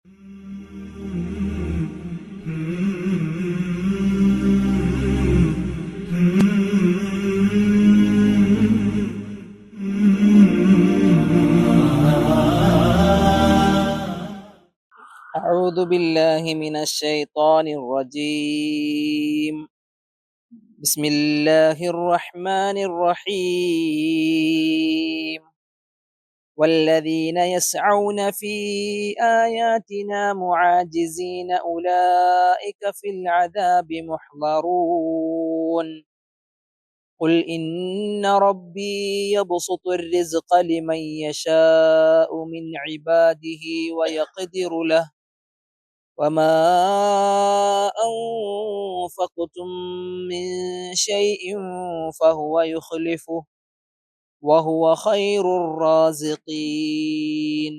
أعوذ بالله من الشيطان الرجيم. بسم الله الرحمن الرحيم. والذين يسعون في آياتنا معاجزين أولئك في العذاب محضرون. قل إن ربي يبسط الرزق لمن يشاء من عباده ويقدر له وما أنفقتم من شيء فهو يخلفه وهو خير الرازقين.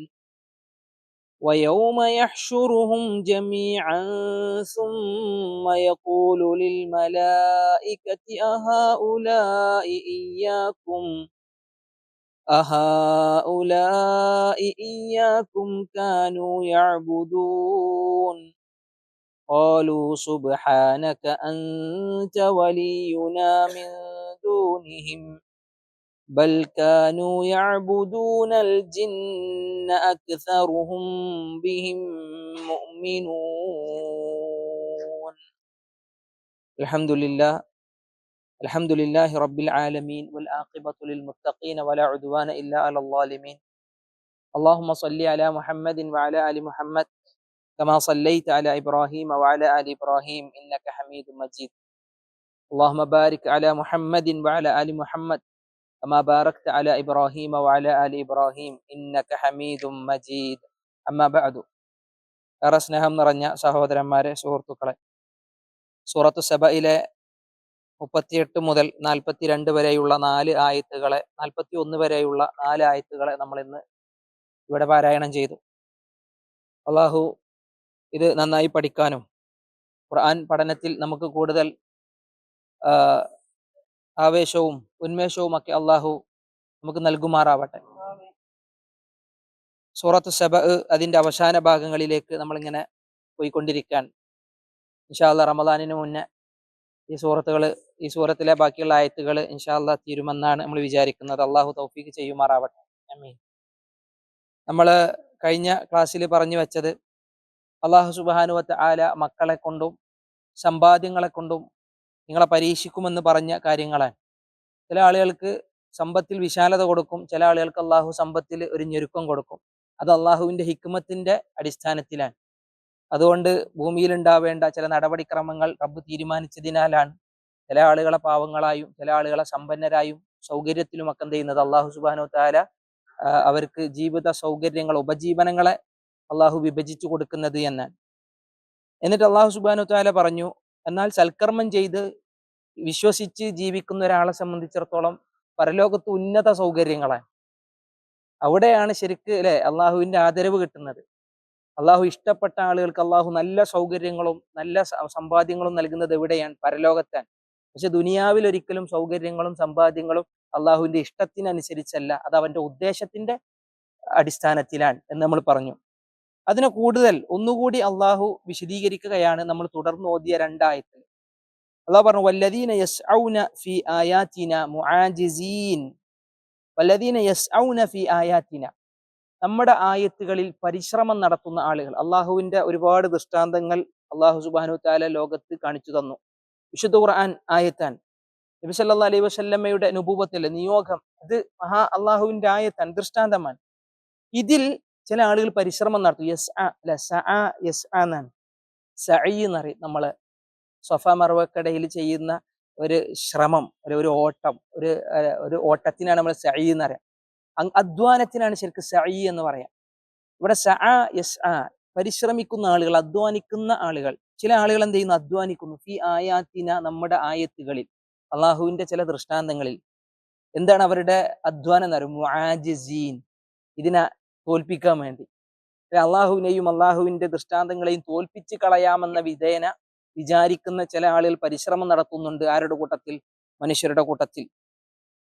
ويوم يحشرهم جميعا ثم يقول للملائكة أهؤلاء إياكم كانوا يعبدون قالوا سبحانك أنت ولينا من دونهم بل كانوا يعبدون الجن أكثرهم بهم مؤمنون. الحمد لله رب العالمين والعاقبة للمتقين ولا عدوان إلا على الظالمين. اللهم صل على محمد وعلى آل محمد كما صليت على إبراهيم وعلى آل إبراهيم إنك حميد مجيد. اللهم بارك على محمد وعلى آل محمد كما باركت على إبراهيم وعلى آل إبراهيم إنك حميد مجيد. أما بعد. ഏറെ സ്നേഹം നിറഞ്ഞ സഹോദരന്മാരെ, സുഹൃത്തുക്കളെ, സൂറത്തു സബയിലെ 38 മുതൽ 42 വരെയുള്ള 4 ആയത്തുകളെ, 41 വരെയുള്ള 4 ആയത്തുകളെ നമ്മൾ ഇന്ന് ഇവിടെ പാരായണം ചെയ്തു. അള്ളാഹു ഇത് നന്നായി പഠിക്കാനും ഖുർആൻ പഠനത്തിൽ നമുക്ക് കൂടുതൽ ആവേശവും ഉന്മേഷവും ഒക്കെ അള്ളാഹു നമുക്ക് നൽകുമാറാവട്ടെ. സൂറത്തു സബ അതിന്റെ അവസാന ഭാഗങ്ങളിലേക്ക് നമ്മളിങ്ങനെ പോയിക്കൊണ്ടിരിക്കാൻ. ഇൻഷാ അല്ലാഹ് റമദാനിന് മുന്നേ ഈ സൂറത്തിലെ ബാക്കിയുള്ള ആയത്തുകൾ ഇൻഷാ അല്ലാഹ് തീരുമെന്നാണ് നമ്മൾ വിചാരിക്കുന്നത്. അള്ളാഹു തൗഫീഖ് ചെയ്യുമാറാവട്ടെ. ആമീൻ. നമ്മൾ കഴിഞ്ഞ ക്ലാസ്സിൽ പറഞ്ഞു വെച്ചത് അള്ളാഹു സുബ്ഹാനഹു വ തആല മക്കളെ കൊണ്ടും സമ്പാദ്യങ്ങളെ കൊണ്ടും നിങ്ങളെ പരീക്ഷിക്കുമെന്ന് പറഞ്ഞ കാര്യങ്ങളാണ്. ചില ആളുകൾക്ക് സമ്പത്തിൽ വിശാലത കൊടുക്കും, ചില ആളുകൾക്ക് അള്ളാഹു സമ്പത്തിൽ ഒരു ഞെരുക്കം കൊടുക്കും. അത് അള്ളാഹുവിന്റെ ഹിക്മത്തിന്റെ അടിസ്ഥാനത്തിലാണ്. അതുകൊണ്ട് ഭൂമിയിൽ ഉണ്ടാവേണ്ട ചില നടപടിക്രമങ്ങൾ റബ്ബ് തീരുമാനിച്ചതിനാലാണ് ചില ആളുകളെ പാവങ്ങളായും ചില ആളുകളെ സമ്പന്നരായും സൗകര്യത്തിലുമൊക്കെ എന്ത് ചെയ്യുന്നത് അള്ളാഹു സുബ്ഹാനഹു വ തആല അവർക്ക് ജീവിത സൗകര്യങ്ങൾ, ഉപജീവനങ്ങളെ അള്ളാഹു വിഭജിച്ചു കൊടുക്കുന്നത് എന്നാണ്. എന്നിട്ട് അള്ളാഹു സുബ്ഹാനഹു വ തആല പറഞ്ഞു, എന്നാൽ സൽക്കർമ്മം ചെയ്ത് വിശ്വസിച്ച് ജീവിക്കുന്ന ഒരാളെ സംബന്ധിച്ചിടത്തോളം പരലോകത്ത് ഉന്നത സൗകര്യങ്ങളാണ്. അവിടെയാണ് ശരിക്ക് അല്ലെ അള്ളാഹുവിന്റെ ആദരവ് കിട്ടുന്നത്. അള്ളാഹു ഇഷ്ടപ്പെട്ട ആളുകൾക്ക് അള്ളാഹു നല്ല സൗകര്യങ്ങളും നല്ല സമ്പാദ്യങ്ങളും നൽകുന്നത് എവിടെയാണ്? പരലോകത്താണ്. പക്ഷെ ദുനിയാവിൽ ഒരിക്കലും സൗകര്യങ്ങളും സമ്പാദ്യങ്ങളും അള്ളാഹുവിന്റെ ഇഷ്ടത്തിനനുസരിച്ചല്ല, അത് അവന്റെ ഉദ്ദേശത്തിന്റെ അടിസ്ഥാനത്തിലാണ് എന്ന് നമ്മൾ പറഞ്ഞു. അതിനെ ഒന്നുകൂടി അള്ളാഹു വിശദീകരിക്കുകയാണ് നമ്മൾ തുടർന്ന് ഓതിയ 2 ആയത്തിൽ. അള്ളാഹു പറഞ്ഞു, വല്ലദീന യസ്ഔന ഫീ ആയാതിന മുആജിസീൻ. വല്ലദീന യസ്ഔന ഫീ ആയാതിന, നമ്മുടെ ആയത്തുകളിൽ പരിശ്രമം നടത്തുന്ന ആളുകൾ. അള്ളാഹുവിന്റെ ഒരുപാട് ദൃഷ്ടാന്തങ്ങൾ അള്ളാഹു സുബ്ഹാനഹു വ തആല ലോകത്ത് കാണിച്ചു തന്നു. വിശുദ്ധ ഖുർആൻ ആയത്താൻ. നബി സല്ലല്ലാഹു അലൈഹി വസല്ലമയുടെ നുബുവത്തിലെ നിയോഗം ഇത് അള്ളാഹുവിന്റെ ആയത്താൻ, ദൃഷ്ടാന്തമാണ്. ഇതിൽ ചില ആളുകൾ പരിശ്രമം നടത്തും. സഈ എന്നറിയും. നമ്മള് സഫ മർവക്കടയിൽ ചെയ്യുന്ന ഒരു ശ്രമം, ഒരു ഓട്ടം, ഒരു ഓട്ടത്തിനാണ് നമ്മൾ സഈ എന്നറിയാം. അധ്വാനത്തിനാണ് ശരിക്കും സഈ എന്ന് പറയാം. ഇവിടെ പരിശ്രമിക്കുന്ന ആളുകൾ, അധ്വാനിക്കുന്ന ആളുകൾ. ചില ആളുകൾ എന്ത് ചെയ്യുന്നു? അധ്വാനിക്കുന്നു. ഫി ആയാത്തിന, നമ്മുടെ ആയത്തുകളിൽ, അള്ളാഹുവിന്റെ ചില ദൃഷ്ടാന്തങ്ങളിൽ. എന്താണ് അവരുടെ അധ്വാനം എന്ന് പറയും? മുആജിസീൻ, ഇതിനെ തോൽപ്പിക്കാൻ വേണ്ടി. അള്ളാഹുവിനെയും അള്ളാഹുവിന്റെ ദൃഷ്ടാന്തങ്ങളെയും തോൽപ്പിച്ച് കളയാമെന്ന വിധേന വിചാരിക്കുന്ന ചില ആളുകൾ പരിശ്രമം നടത്തുന്നുണ്ട്. ആരുടെ കൂട്ടത്തിൽ? മനുഷ്യരുടെ കൂട്ടത്തിൽ.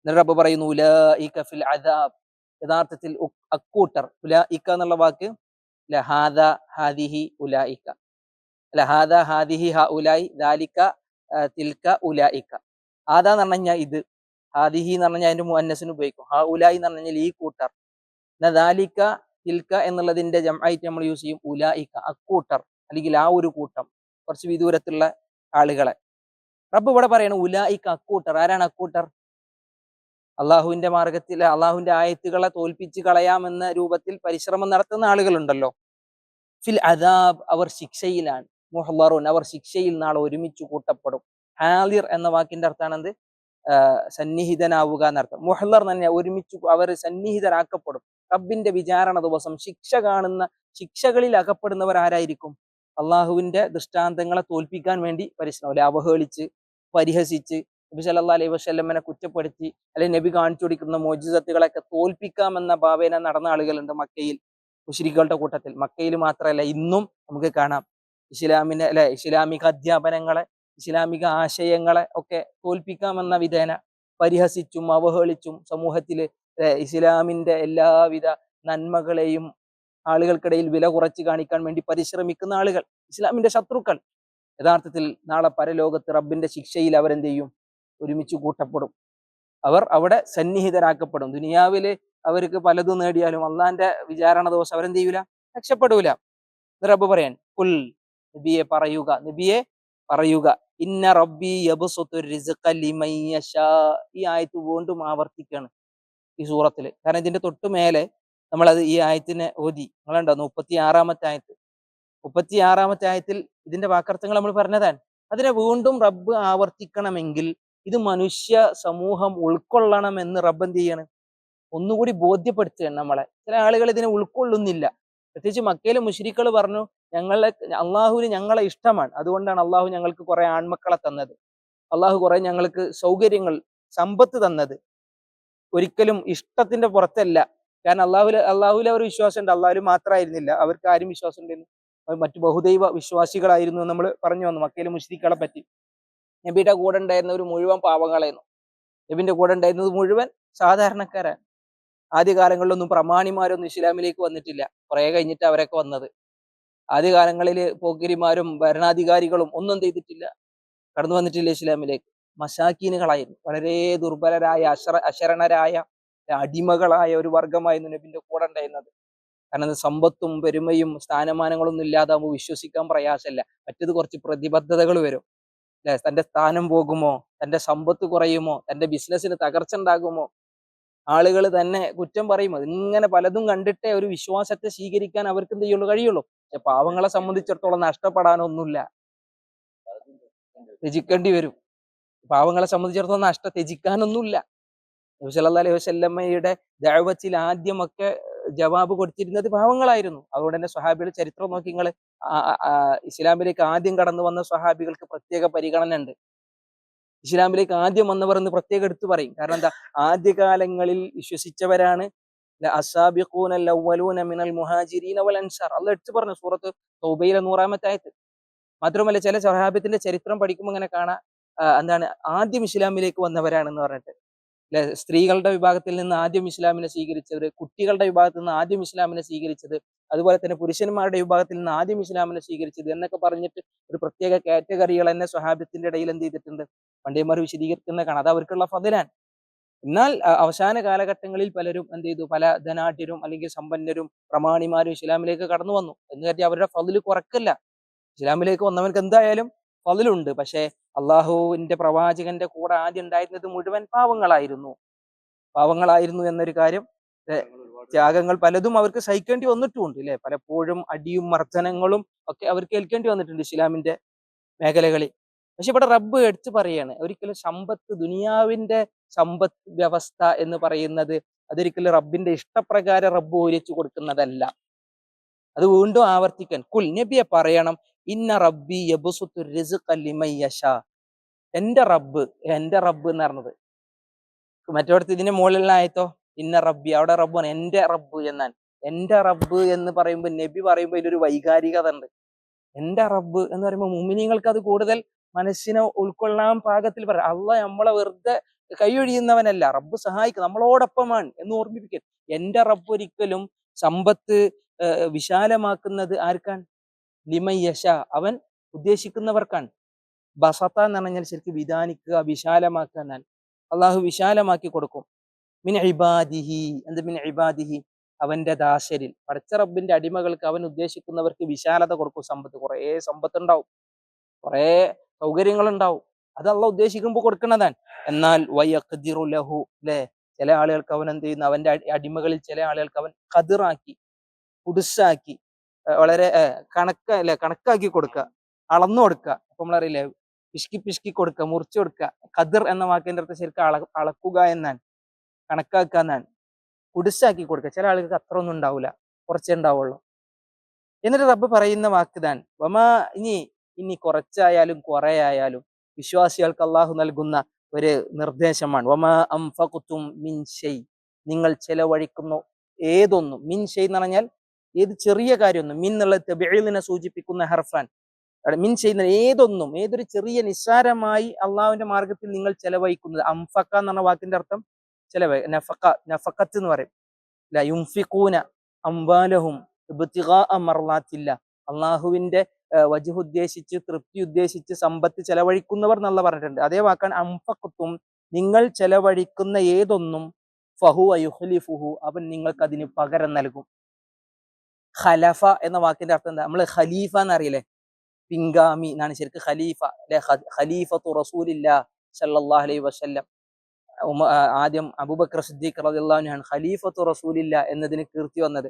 റബ്ബ് പറയുന്നു, ഉലൈക ഫിൽ അദാബ്, യഥാർത്ഥത്തിൽ അക്കൂട്ടർ. ഉലൈക എന്നുള്ള വാക്ക് ലഹാദ ഹാദിഹി ഉലായിക്ക, ലഹാദ ഹാദിഹി ഹ ഉലായി ദാലിക തിൽക്ക ഉലായിക്ക. ഹാദ എന്ന് പറഞ്ഞു കഴിഞ്ഞാൽ ഇത്, ഹാദിഹി എന്ന് പറഞ്ഞു കഴിഞ്ഞാൽ അതിന്റെ മുഅന്നസിന് ഉപയോഗിക്കും. ഹ ഉലായി എന്ന് പറഞ്ഞു കഴിഞ്ഞാൽ ഈ കൂട്ടർ. ദാലിക തിൽക്ക എന്നുള്ളതിന്റെ ജംആയിട്ട് നമ്മൾ യൂസ് ചെയ്യും ഉലായിക്ക, അക്കൂട്ടർ അല്ലെങ്കിൽ ആ ഒരു കൂട്ടം, കുറച്ച് വിദൂരത്തുള്ള ആളുകളെ. റബ്ബ് ഇവിടെ പറയണ ഉലായിക്ക, അക്കൂട്ടർ. ആരാണ് അക്കൂട്ടർ? അള്ളാഹുവിന്റെ മാർഗത്തിൽ അള്ളാഹുവിന്റെ ആയത്തുകളെ തോൽപ്പിച്ച് കളയാമെന്ന രൂപത്തിൽ പരിശ്രമം നടത്തുന്ന ആളുകളുണ്ടല്ലോ. ഫിൽ അദാബ്, അവർ ശിക്ഷയിലാണ്. മുഹ്ളറുൻ, അവർ ശിക്ഷയിൽ നാളെ ഒരുമിച്ച് കൂട്ടപ്പെടും. ഹാലിർ എന്ന വാക്കിന്റെ അർത്ഥമാണ് എന്ത്? സന്നിഹിതനാവുക എന്നർത്ഥം. മുഹ്ളർ തന്നെ ഒരുമിച്ച് അവർ സന്നിഹിതരാക്കപ്പെടും. റബ്ബിന്റെ വിചാരണ ദിവസം ശിക്ഷ കാണുന്ന, ശിക്ഷകളിൽ അകപ്പെടുന്നവർ ആരായിരിക്കും? അള്ളാഹുവിന്റെ ദൃഷ്ടാന്തങ്ങളെ തോൽപ്പിക്കാൻ വേണ്ടി പരിശ്രമം, അവഹേളിച്ച് പരിഹസിച്ച് നബി സല്ലല്ലാഹു അലൈഹി വസല്ലമനെ കുറ്റപ്പെടുത്തി, അല്ലെങ്കിൽ നബി കാണിച്ചു കൊടുക്കുന്ന മോജിസത്തുകളൊക്കെ തോൽപ്പിക്കാമെന്ന ഭാവേന നടന്ന ആളുകളുണ്ട് മക്കയിൽ, മുശ്രിക്കുകളുടെ കൂട്ടത്തിൽ. മക്കയിൽ മാത്രമല്ല, ഇന്നും നമുക്ക് കാണാം ഇസ്ലാമിനെ അല്ലെ, ഇസ്ലാമിക അധ്യാപനങ്ങളെ, ഇസ്ലാമിക ആശയങ്ങളെ ഒക്കെ തോൽപ്പിക്കാമെന്ന വിധേന പരിഹസിച്ചും അവഹേളിച്ചും സമൂഹത്തില് ഇസ്ലാമിന്റെ എല്ലാവിധ നന്മകളെയും ആളുകൾക്കിടയിൽ വില കുറച്ച് കാണിക്കാൻ വേണ്ടി പരിശ്രമിക്കുന്ന ആളുകൾ, ഇസ്ലാമിന്റെ ശത്രുക്കൾ, യഥാർത്ഥത്തിൽ നാളെ പരലോകത്ത് റബ്ബിന്റെ ശിക്ഷയിൽ അവരെന്ത് ചെയ്യും? ഒരുമിച്ച് കൂട്ടപ്പെടും. അവർ അവിടെ സന്നിഹിതരാക്കപ്പെടും. ദുനിയാവില് അവർക്ക് പലതും നേടിയാലും അള്ളാന്റെ വിചാരണ ദിവസം അവരെന്ത് ചെയ്യൂല? രക്ഷപ്പെടൂല. റബ്ബ് പറയാൻ, കുൽ, നബിയെ പറയുക, നബിയെ പറയുക, ഇന്ന റബ്ബി യബ്സുത്തു റിസ്ഖ ലിമൻ യശാ. ഈ ആയത്ത് വീണ്ടും ആവർത്തിക്കാണ് ഈ സൂറത്തില്. കാരണം ഇതിന്റെ തൊട്ട് മേലെ നമ്മളത് ഈ ആയത്തിനെ ഓതി, നിങ്ങളുണ്ടോ 36-ാമത്തെ ആയത്ത്. 36-ാമത്തെ ആയത്തിൽ ഇതിന്റെ വാക്കർത്ഥങ്ങൾ നമ്മൾ പറഞ്ഞതാണ്. അതിനെ വീണ്ടും റബ്ബ് ആവർത്തിക്കണമെങ്കിൽ ഇത് മനുഷ്യ സമൂഹം ഉൾക്കൊള്ളണമെന്ന് റബ്ബ് എന്ത് ചെയ്യാണ്? ഒന്നുകൂടി ബോധ്യപ്പെടുത്തുകയാണ് നമ്മളെ. ചില ആളുകൾ ഇതിനെ ഉൾക്കൊള്ളുന്നില്ല. പ്രത്യേകിച്ച് മക്കയിലെ മുശ്രിക്കുകൾ പറഞ്ഞു, അള്ളാഹുവിന് ഞങ്ങളെ ഇഷ്ടമാണ്, അതുകൊണ്ടാണ് അള്ളാഹു ഞങ്ങൾക്ക് കുറെ ആൺമക്കളെ തന്നത്, അള്ളാഹു കുറെ ഞങ്ങൾക്ക് സൗകര്യങ്ങൾ, സമ്പത്ത് തന്നത്. ഒരിക്കലും ഇഷ്ടത്തിന്റെ പുറത്തല്ല. കാരണം അള്ളാഹുവിൽ അവർ വിശ്വാസം ഉണ്ട്, അള്ളാഹുവിൽ മാത്രമായിരുന്നില്ല, അവർക്ക് ആരും വിശ്വാസം ഉണ്ടായിരുന്നു, മറ്റു ബഹുദൈവ വിശ്വാസികളായിരുന്നു നമ്മൾ പറഞ്ഞു വന്നു മക്കയിലെ മുശ്രിക്കുകളെ പറ്റി. നബിയുടെ കൂടെ ഉണ്ടായിരുന്നവർ മുഴുവൻ പാവങ്ങളായിരുന്നു. നബിന്റെ കൂടെ ഉണ്ടായിരുന്നത് മുഴുവൻ സാധാരണക്കാരാണ്. ആദ്യകാലങ്ങളിലൊന്നും പ്രമാണിമാരൊന്നും ഇസ്ലാമിലേക്ക് വന്നിട്ടില്ല, കുറെ കഴിഞ്ഞിട്ട് അവരൊക്കെ വന്നത്. ആദ്യകാലങ്ങളിൽ പോക്കിരിമാരും ഭരണാധികാരികളും ഒന്നും ചെയ്തിട്ടില്ല, കടന്നു വന്നിട്ടില്ല ഇസ്ലാമിലേക്ക്. മശാക്കീനുകളായിരുന്നു, വളരെ ദുർബലരായ അശരണരായ അടിമകളായ ഒരു വർഗമായിരുന്നു നബിന്റെ കൂടെ ഉണ്ടായിരുന്നത്. കാരണം സമ്പത്തും പെരുമയും സ്ഥാനമാനങ്ങളൊന്നും ഇല്ലാതാകുമ്പോൾ വിശ്വസിക്കാൻ പ്രയാസമല്ല. മറ്റത് കുറച്ച് പ്രതിബദ്ധതകൾ വരും അല്ലെ, തന്റെ സ്ഥാനം പോകുമോ, തന്റെ സമ്പത്ത് കുറയുമോ, തന്റെ ബിസിനസ്സിന് തകർച്ച ഉണ്ടാകുമോ, ആളുകൾ തന്നെ കുറ്റം പറയുമോ, ഇങ്ങനെ പലതും കണ്ടിട്ടേ ഒരു വിശ്വാസത്തെ സ്വീകരിക്കാൻ അവർക്ക് എന്ത് ചെയ്യുള്ളൂ, കഴിയുള്ളൂ. പക്ഷെ പാവങ്ങളെ സംബന്ധിച്ചിടത്തോളം നഷ്ടപ്പെടാനൊന്നുമില്ല, ത്യജിക്കേണ്ടി വരും. പാവങ്ങളെ സംബന്ധിച്ചിടത്തോളം ത്യജിക്കാനൊന്നുമില്ല. നബി സല്ലല്ലാഹു അലൈഹി വസല്ലമയുടെ ദഅവത്തിൽ ആദ്യമൊക്കെ ജവാബ് കൊടുത്തിരുന്നത് പാവങ്ങളായിരുന്നു. അതുകൊണ്ട് തന്നെ സ്വഹാബികളുടെ ചരിത്രം നോക്കി നിങ്ങൾ, ഇസ്ലാമിലേക്ക് ആദ്യം കടന്നു വന്ന സ്വഹാബികൾക്ക് പ്രത്യേക പരിഗണന ഉണ്ട്. ഇസ്ലാമിലേക്ക് ആദ്യം വന്നവർ എന്ന് പ്രത്യേകം എടുത്തു പറയും. കാരണം എന്താ? ആദ്യകാലങ്ങളിൽ വിശ്വസിച്ചവരാണ് അസ്സാബിഖൂനൽ അവ്വലൂന മിനൽ മുഹാജിരീന വൽ അൻസാർ. അല്ലാഹ് എടുത്തു പറഞ്ഞു സൂറത്ത് തൗബയിലെ 100-ാമത്തെ ആയത്ത്. മാത്രമല്ല ചില സ്വഹാബത്തിന്റെ ചരിത്രം പഠിക്കുമ്പോൾ ഇങ്ങനെ കാണാം, എന്താണ്, ആദ്യം ഇസ്ലാമിലേക്ക് വന്നവരാണെന്ന് പറഞ്ഞിട്ട്. സ്ത്രീകളുടെ വിഭാഗത്തിൽ നിന്ന് ആദ്യം ഇസ്ലാമിനെ സ്വീകരിച്ചവർ, കുട്ടികളുടെ വിഭാഗത്തിൽ നിന്ന് ആദ്യം ഇസ്ലാമിനെ സ്വീകരിച്ചത്, അതുപോലെ തന്നെ പുരുഷന്മാരുടെ വിഭാഗത്തിൽ നിന്ന് ആദ്യം ഇസ്ലാമിനെ സ്വീകരിച്ചത് എന്നൊക്കെ പറഞ്ഞിട്ട് ഒരു പ്രത്യേക കാറ്റഗറികൾ തന്നെ സ്വഹാബത്തിന്റെ ഇടയിൽ എന്ത് ചെയ്തിട്ടുണ്ട്, പണ്ഡിതന്മാർ വിശദീകരിക്കുന്ന കാണാം. അത് അവർക്കുള്ള ഫضലാണ്. എന്നാൽ അവസാന കാലഘട്ടങ്ങളിൽ പലരും എന്ത് ചെയ്തു, പല ധനാഢ്യരും അല്ലെങ്കിൽ സമ്പന്നരും പ്രമാണിമാരും ഇസ്ലാമിലേക്ക് കടന്നു വന്നു എന്ന് കരുതി അവരുടെ ഫضല് കുറക്കല്ല. ഇസ്ലാമിലേക്ക് വന്നവർക്ക് എന്തായാലും ഫضലുണ്ട്. പക്ഷേ അള്ളാഹുവിന്റെ പ്രവാചകന്റെ കൂടെ ആദ്യം ഉണ്ടായിരുന്നത് മുഴുവൻ പാവങ്ങളായിരുന്നു എന്നൊരു കാര്യം. ത്യാഗങ്ങൾ പലതും അവർക്ക് സഹിക്കേണ്ടി വന്നിട്ടുമുണ്ട് അല്ലെ, പലപ്പോഴും അടിയും മർദ്ദനങ്ങളും ഒക്കെ അവർക്ക് ഏൽക്കേണ്ടി വന്നിട്ടുണ്ട് ഇസ്ലാമിന്റെ മേഖലകളിൽ. പക്ഷെ ഇവിടെ റബ്ബ് എടുത്തു പറയാണ്, ഒരിക്കലും ദുനിയാവിന്റെ സമ്പത്ത് വ്യവസ്ഥ എന്ന് പറയുന്നത് അതൊരിക്കലും റബ്ബിന്റെ ഇഷ്ടപ്രകാരം റബ്ബ് ഒരിച്ചു കൊടുക്കുന്നതല്ല. അത് വീണ്ടും ആവർത്തിക്കാൻ, കുൽ, നബിയെ പറയണം, ഇന്ന റബ്ബി യബ്സുത്തു റിസ്ഖ ലിമൻ യശാ. എന്റെ റബ്ബ് എന്ന് പറഞ്ഞത് മറ്റോടത്ത് ഇതിന്റെ മുകളിലുള്ള ആയത്തോ ഇന്ന റബ്ബി, അവിടെ റബ്ബാണ്, എന്റെ റബ്ബ് എന്നാണ്. എന്റെ റബ്ബ് എന്ന് പറയുമ്പോൾ നബി പറയുമ്പോൾ ഇതിലൊരു വൈകാരികത ഉണ്ട്. എന്റെ റബ്ബ് എന്ന് പറയുമ്പോൾ മുഅ്മിനീങ്ങൾക്ക് അത് കൂടുതൽ മനസ്സിനെ ഉൾക്കൊള്ളാൻ പാകത്തിൽ പറയാം. അള്ളാഹ് നമ്മളെ വെറുതെ കൈയൊഴിയുന്നവനല്ല, റബ്ബ് സഹായിക്കും, നമ്മളോടൊപ്പമാണ് എന്ന് ഓർമ്മിപ്പിക്കൽ. എന്റെ റബ്ബ് ഒരിക്കലും സമ്പത്ത് വിശാലമാക്കുന്നത് ആർക്കാണ്? ലിമൻ യശ, അവൻ ഉദ്ദേശിക്കുന്നവർക്കാണ്. ബസത്ത എന്ന് പറഞ്ഞാൽ ശരിക്കും വിധാനിക്കുക, വിശാലമാക്കുക എന്നാണ്. അള്ളാഹു വിശാലമാക്കി കൊടുക്കും. മിൻ ഇബാദിഹി, എന്ത് മിൻ ഇബാദിഹി? അവന്റെ ദാസരിൽ, പടച്ച റബ്ബിന്റെ അടിമകൾക്ക് അവൻ ഉദ്ദേശിക്കുന്നവർക്ക് വിശാലത കൊടുക്കും. സമ്പത്ത്, കുറേ സമ്പത്ത് ഉണ്ടാവും, കുറേ സൗകര്യങ്ങൾ ഉണ്ടാവും. അത് അള്ളാഹ് ഉദ്ദേശിക്കുമ്പോൾ കൊടുക്കുന്നതാണ്. എന്നാൽ വയഖ്ദിറു ലഹു, അല്ലെ, ചില ആളുകൾക്ക് അവൻ എന്ത് ചെയ്യുന്നു? അവന്റെ അടിമകളിൽ ചില ആളുകൾക്ക് അവൻ ഖദിറാക്കി, കുടുസാക്കി, വളരെ കണക്കാക്കി കൊടുക്കുക, അളന്നു കൊടുക്കുക. അപ്പൊ നമ്മളറിയില്ലേ, പിശുക്കി പിശുക്കി കൊടുക്കുക, മുറിച്ചു കൊടുക്കുക. ഖദിർ എന്ന വാക്കിന്റെ അർത്ഥം ശരിക്കും അളക്കുക എന്നാണ്, കണക്കാക്കുക എന്നാണ്. കുടുസാക്കി കൊടുക്കുക. ചില ആളുകൾക്ക് അത്ര ഒന്നും ഉണ്ടാവില്ല, കുറച്ചേ ഉണ്ടാവുള്ളൂ. എന്നിട്ട് റബ്ബ് പറയുന്ന വാക്കുതാൻ വമാ, ഇനി കുറച്ചായാലും കുറെ ആയാലും വിശ്വാസികൾക്ക് അള്ളാഹു നൽകുന്ന ഒരു നിർദ്ദേശമാണ്. വമാ അൻഫഖ്തും മിൻ ഷൈ, നിങ്ങൾ ചെലവഴിക്കുന്നു ഏതൊന്നും. മിൻ ഷൈ എന്ന് പറഞ്ഞാൽ ഏത് ചെറിയ കാര്യമൊന്നും. മിൻ എന്നുള്ള തബീലിനെ സൂചിപ്പിക്കുന്ന ഹർഫാൻ. മിൻ ചെയ്യുന്ന ഏതൊന്നും, ഏതൊരു ചെറിയ നിസ്സാരമായി അള്ളാഹുവിന്റെ മാർഗത്തിൽ നിങ്ങൾ ചെലവഴിക്കുന്നത്. അംഫക്ക എന്ന് പറഞ്ഞ വാക്കിന്റെ അർത്ഥം ചെലവ്, നഫഖത്ത് എന്ന് പറയും. യുംഫിഖൂന അംവാലഹും ഇബ്തിഗാഅ മർളാത്തില്ല, അള്ളാഹുവിന്റെ വജ്ഹ് ഉദ്ദേശിച്ച്, തൃപ്തി ഉദ്ദേശിച്ച് സമ്പത്ത് ചെലവഴിക്കുന്നവർ എന്നുള്ള പറഞ്ഞിട്ടുണ്ട്. അതേ വാക്കാണ് അംഫഖ്തും, നിങ്ങൾ ചെലവഴിക്കുന്ന ഏതൊന്നും. ഫഹുവ യുഖ്ലിഫുഹു, അവൻ നിങ്ങൾക്ക് അതിന് പകരം നൽകും. ഖലഫ എന്ന വാക്കിന്റെ അർത്ഥം എന്താ? നമ്മൾ ഖലീഫ എന്നറിയില്ലേ, പിൻഗാമി എന്നാണ് ശരിക്കും ഖലീഫ, അല്ലെ. ഖലീഫത്തു റസൂലില്ലാഹ് സല്ലല്ലാഹു അലൈഹി വസല്ലം. ആദ്യം അബൂബക്കർ സിദ്ദീഖ് റളിയല്ലാഹു അൻഹു ആണ് ഖലീഫത്തു റസൂലില്ലാഹ് എന്നതിന് കീർത്തി വന്നത്.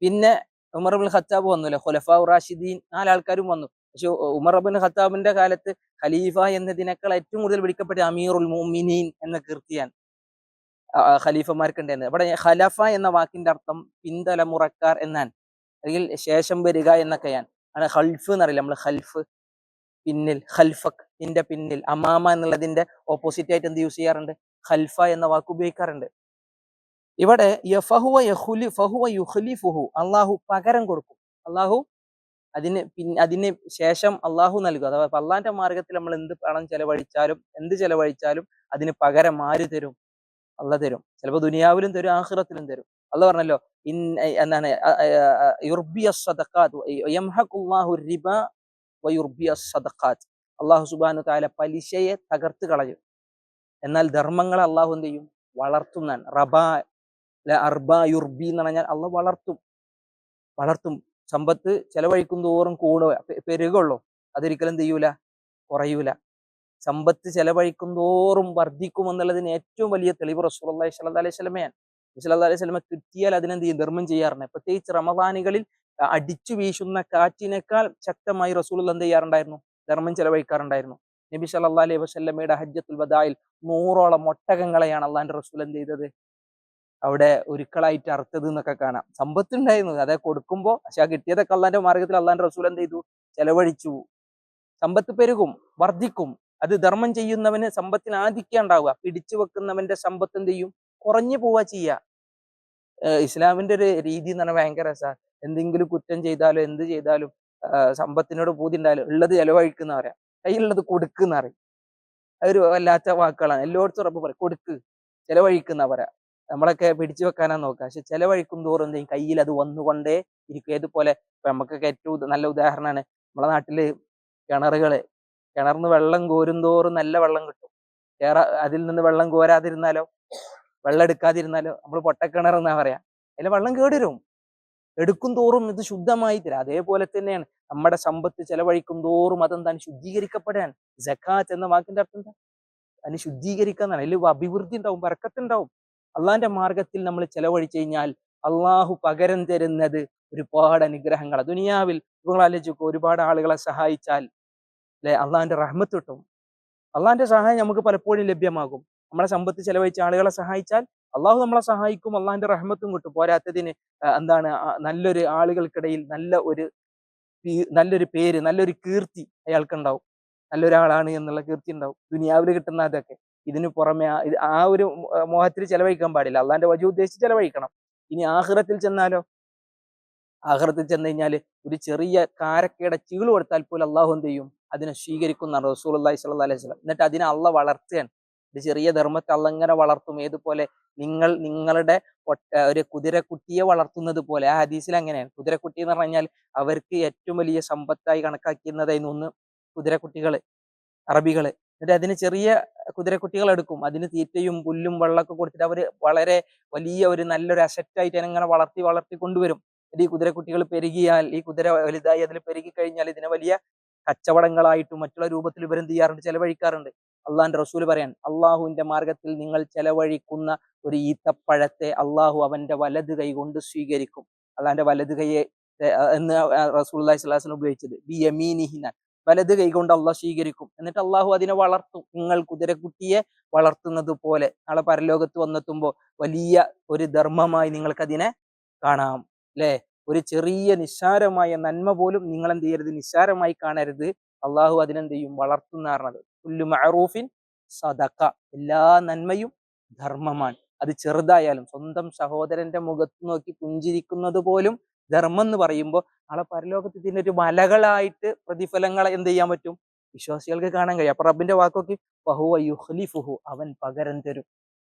പിന്നെ ഉമർ ഇബ്നുൽ ഖത്താബ് വന്നുല്ലേ, ഖുലഫാ റാഷിദീൻ, 4 ആൾക്കാരും വന്നു. പക്ഷെ ഉമർ ഇബ്നുൽ ഖത്താബിന്റെ കാലത്ത് ഖലീഫ എന്നതിനേക്കാൾ ഏറ്റവും കൂടുതൽ വിളിക്കപ്പെട്ട അമീറുൽ മുഅ്മിനീൻ എന്ന കീർത്തിയാണ് ഖലീഫമാർക്ക് ഉണ്ടായിരുന്നത്. ഇവിടെ ഖലഫ എന്ന വാക്കിന്റെ അർത്ഥം പിന്തലമുറക്കാർ എന്നാണ്, അല്ലെങ്കിൽ ശേഷം വരിക എന്നൊക്കെയാണ്. ആണ് ഖൽഫ് എന്നറിയില്ല നമ്മൾ, ഖൽഫ് പിന്നിൽ, ഖൽഫക് നിന്റെ പിന്നിൽ. അമാമ എന്നുള്ളതിന്റെ ഓപ്പോസിറ്റ് ആയിട്ട് എന്ത് യൂസ് ചെയ്യാറുണ്ട്? ഖൽഫ എന്ന വാക്ക് ഉപയോഗിക്കാറുണ്ട്. ഇവിടെ ഫഹുവ യുഖ്ലിഫുഹു, അള്ളാഹു പകരം കൊടുക്കും. അള്ളാഹു അതിന് ശേഷം അള്ളാഹു നൽകും. അഥവാ അള്ളാന്റെ മാർഗത്തിൽ നമ്മൾ എന്ത് പണം ചെലവഴിച്ചാലും, എന്ത് ചെലവഴിച്ചാലും അതിന് പകരം ആര് തരും? അള്ളാഹ് തരും. ചിലപ്പോൾ ദുനിയാവിലും തരും, ആഖിറത്തിലും തരും. അള്ളാഹ് പറഞ്ഞല്ലോ, എന്താണ്, അള്ളാഹു സുബ്ഹാനഹു തആല പലിശയെ തകർത്ത് കളയും, എന്നാൽ ധർമ്മങ്ങളെ അള്ളാഹു എന്ത് ചെയ്യും? വളർത്തുന്നാണ്. അർബ യുർബി എന്ന് പറഞ്ഞാൽ അള്ളാഹ് വളർത്തും. സമ്പത്ത് ചെലവഴിക്കും തോറും പെരുകുള്ളൂ, അതൊരിക്കലും എന്ത് ചെയ്യൂല? കുറയൂല. സമ്പത്ത് ചെലവഴിക്കും തോറും വർദ്ധിക്കും എന്നുള്ളതിന് ഏറ്റവും വലിയ തെളിവ് റസൂലുള്ളാഹി സ്വല്ലല്ലാഹു അലൈഹി വസല്ലമയാണ്. സ്വല്ലല്ലാഹു അലൈഹി വസല്ലമ കിട്ടിയാൽ അതിനെന്ത് ചെയ്യും? ധർമ്മം ചെയ്യാറുണ്ട്. പ്രത്യേകിച്ച് റമദാനുകളിൽ അടിച്ചു വീശുന്ന കാറ്റിനേക്കാൾ ശക്തമായി റസൂലുള്ളാഹി എന്ത് ചെയ്യാറുണ്ടായിരുന്നു? ധർമ്മം ചെലവഴിക്കാറുണ്ടായിരുന്നു. നബി സ്വല്ലല്ലാഹു അലൈഹി വസല്ലമയുടെ ഹജ്ജത്തുൽ വദായിൽ 100ഓളം ഒട്ടകങ്ങളെയാണ് അള്ളാന്റെ റസൂൽ എന്ത് ചെയ്തത്? അവിടെ ഒരുക്കളായിട്ട് അറുത്തത് എന്നൊക്കെ കാണാം. സമ്പത്ത് ഉണ്ടായിരുന്നു, അതെ കൊടുക്കുമ്പോൾ. പക്ഷെ ആ കിട്ടിയതൊക്കെ അള്ളാന്റെ മാർഗത്തിൽ അള്ളാന്റെ റസൂൽ എന്ത് ചെയ്തു? ചെലവഴിച്ചു. സമ്പത്ത് പെരുകും, വർദ്ധിക്കും. അത് ധർമ്മം ചെയ്യുന്നവന് സമ്പത്തിന് ആധിക്യം ഉണ്ടാവുക. പിടിച്ചു വെക്കുന്നവന്റെ സമ്പത്ത് എന്ത് ചെയ്യും? കുറഞ്ഞു പോവുക ചെയ്യുക. ഇസ്ലാമിന്റെ ഒരു രീതി എന്ന് പറഞ്ഞാൽ ഭയങ്കര രസമാണ്. എന്തെങ്കിലും കുറ്റം ചെയ്താലും എന്ത് ചെയ്താലും സമ്പത്തിനോട് പൂതി ഉണ്ടായാലും ഉള്ളത് ചെലവഴിക്കുന്ന പറയാം, കയ്യിലുള്ളത് കൊടുക്കുന്ന പറയും. അതൊരു വല്ലാത്ത വാക്കുകളാണ്. എല്ലായിടത്തും റബ്ബ് പറയും കൊടുക്ക്, ചെലവഴിക്കുന്ന പറയാം. നമ്മളൊക്കെ പിടിച്ചു വെക്കാനാ നോക്കുക. പക്ഷെ ചെലവഴിക്കും തോറും എന്തെയും കയ്യിൽ അത് വന്നുകൊണ്ടേ ഇരിക്കും. ഏതുപോലെ നമുക്കൊക്കെ ഏറ്റവും നല്ല ഉദാഹരണമാണ് നമ്മളെ നാട്ടില് കിണറിന്ന് വെള്ളം കോരുന്തോറും നല്ല വെള്ളം കിട്ടും. അതിൽ നിന്ന് വെള്ളം കോരാതിരുന്നാലോ, വെള്ളം എടുക്കാതിരുന്നാലോ നമ്മൾ പൊട്ടക്കിണർ എന്നാ പറയാ. അതിലെ വെള്ളം കേടുവരും. എടുക്കും തോറും ഇത് ശുദ്ധമായി തരാം. അതേപോലെ തന്നെയാണ് നമ്മുടെ സമ്പത്ത് ചെലവഴിക്കും തോറും അതെന്താണ്? ശുദ്ധീകരിക്കപ്പെടാൻ. സക്കാത്ത് എന്ന വാക്കിന്റെ അർത്ഥം എന്താ? അതിന് ശുദ്ധീകരിക്കാന്നാണ്. അതിൽ അഭിവൃദ്ധി ഉണ്ടാവും, ബർക്കത്തുണ്ടാവും. അള്ളാന്റെ മാർഗത്തിൽ നമ്മൾ ചെലവഴിച്ചു കഴിഞ്ഞാൽ അള്ളാഹു പകരം തരുന്നത് ഒരുപാട് അനുഗ്രഹങ്ങളാണ്. ദുനിയാവിൽ നിങ്ങൾ ആലോചിക്കും, ഒരുപാട് ആളുകളെ സഹായിച്ചാൽ അല്ലെ അള്ളാഹിന്റെ റഹ്മത്ത് കിട്ടും. അള്ളാഹിന്റെ സഹായം നമുക്ക് പലപ്പോഴും ലഭ്യമാകും. നമ്മളെ സമ്പത്ത് ചെലവഴിച്ച ആളുകളെ സഹായിച്ചാൽ അള്ളാഹു നമ്മളെ സഹായിക്കും, അള്ളാഹിന്റെ റഹ്മത്തും കിട്ടും. പോരാത്തതിന് എന്താണ്, നല്ലൊരു ആളുകൾക്കിടയിൽ നല്ലൊരു പേര്, നല്ലൊരു കീർത്തി അയാൾക്കുണ്ടാവും. നല്ലൊരാളാണ് എന്നുള്ള കീർത്തി ഉണ്ടാവും. ദുനിയാവിൽ കിട്ടുന്ന അതൊക്കെ. ഇതിന് പുറമെ ആ ഒരു മോഹത്തിൽ ചെലവഴിക്കാൻ പാടില്ല. അള്ളാഹിന്റെ വജു ഉദ്ദേശിച്ച് ചെലവഴിക്കണം. ഇനി ആഖിറത്തിൽ ചെന്നാലോ, ആഖിറത്തിൽ ചെന്ന് കഴിഞ്ഞാൽ ഒരു ചെറിയ കാരക്കയുടെ ചീള് കൊടുത്താൽ പോലും അള്ളാഹു എന്ത് ചെയ്യും? അതിനെ സ്വീകരിക്കുന്നതാണ് റസൂലുള്ളാഹി സ്വല്ലല്ലാഹു അലൈഹി വസല്ലം. എന്നിട്ട് അതിനെ അള്ളാഹ് വളർത്തുകയാണ്. ഒരു ചെറിയ ധർമ്മത്തെ അള്ളാഹ് ഇങ്ങനെ വളർത്തും. ഏതുപോലെ നിങ്ങളുടെ ഒരു കുതിരക്കുട്ടിയെ വളർത്തുന്നത് പോലെ. ആ ഹദീസിൽ അങ്ങനെയാണ്. കുതിരക്കുട്ടി എന്ന് പറഞ്ഞാൽ അവർക്ക് ഏറ്റവും വലിയ സമ്പത്തായി കണക്കാക്കുന്നതായിരുന്നു ഒന്ന് കുതിരക്കുട്ടികള്, അറബികള്. എന്നിട്ട് അതിന് ചെറിയ കുതിരക്കുട്ടികൾ എടുക്കും, അതിന് തീറ്റയും പുല്ലും വെള്ളമൊക്കെ കൊടുത്തിട്ട് അവര് വളരെ വലിയ ഒരു നല്ലൊരു അസറ്റായിട്ട് അതിനെ വളർത്തി വളർത്തി കൊണ്ടുവരും. ഈ കുതിരക്കുട്ടികൾ പെരുകിയാൽ, ഈ കുതിര വലുതായി അതിൽ പെരുകി കഴിഞ്ഞാൽ ഇതിനെ വലിയ കച്ചവടങ്ങളായിട്ടും മറ്റുള്ള രൂപത്തിൽ ഇവരെന്ത് ചെയ്യാറുണ്ട്, ചെലവഴിക്കാറുണ്ട്. അള്ളാന്റെ റസൂൽ പറയാൻ, അള്ളാഹുവിന്റെ മാർഗത്തിൽ നിങ്ങൾ ചെലവഴിക്കുന്ന ഒരു ഈത്തപ്പഴത്തെ അള്ളാഹു അവന്റെ വലത് കൈ കൊണ്ട് സ്വീകരിക്കും. അള്ളാന്റെ വലത് കൈയെ എന്ന് റസൂലുള്ളാഹി സ്വല്ലല്ലാഹു അലൈഹി വസല്ലം ഉപയോഗിച്ചത് ബി യമീനിഹിന, വലത് കൈ കൊണ്ട് അള്ളാഹ് സ്വീകരിക്കും. എന്നിട്ട് അള്ളാഹു അതിനെ വളർത്തും, നിങ്ങൾ കുതിരക്കുട്ടിയെ വളർത്തുന്നത് പോലെ. നാളെ പരലോകത്ത് വന്നെത്തുമ്പോ വലിയ ഒരു ധർമ്മമായി നിങ്ങൾക്ക് അതിനെ കാണാം, അല്ലെ? ഒരു ചെറിയ നിസ്സാരമായ നന്മ പോലും നിങ്ങൾ എന്ത് ചെയ്യരുത്, നിസ്സാരമായി കാണരുത്. അള്ളാഹു അതിനെന്ത് ചെയ്യും, വളർത്തുന്ന പറഞ്ഞത്. കുല്ലു മഅറൂഫിൻ സദഖ, എല്ലാ നന്മയും ധർമ്മമാണ്. അത് ചെറുതായാലും സ്വന്തം സഹോദരന്റെ മുഖത്ത് നോക്കി പുഞ്ചിരിക്കുന്നത് പോലും ധർമ്മം എന്ന് പറയുമ്പോൾ നാളെ പരലോകത്ത് ഇതിന്റെ ഒരു മലകളായിട്ട് പ്രതിഫലങ്ങളെ എന്ത് ചെയ്യാൻ പറ്റും, വിശ്വാസികൾക്ക് കാണാൻ കഴിയും. അപ്പൊ റബ്ബിന്റെ വാക്കൊക്കെ വഹുവ യുഖ്ലിഫുഹു, അവൻ പകരം തരും.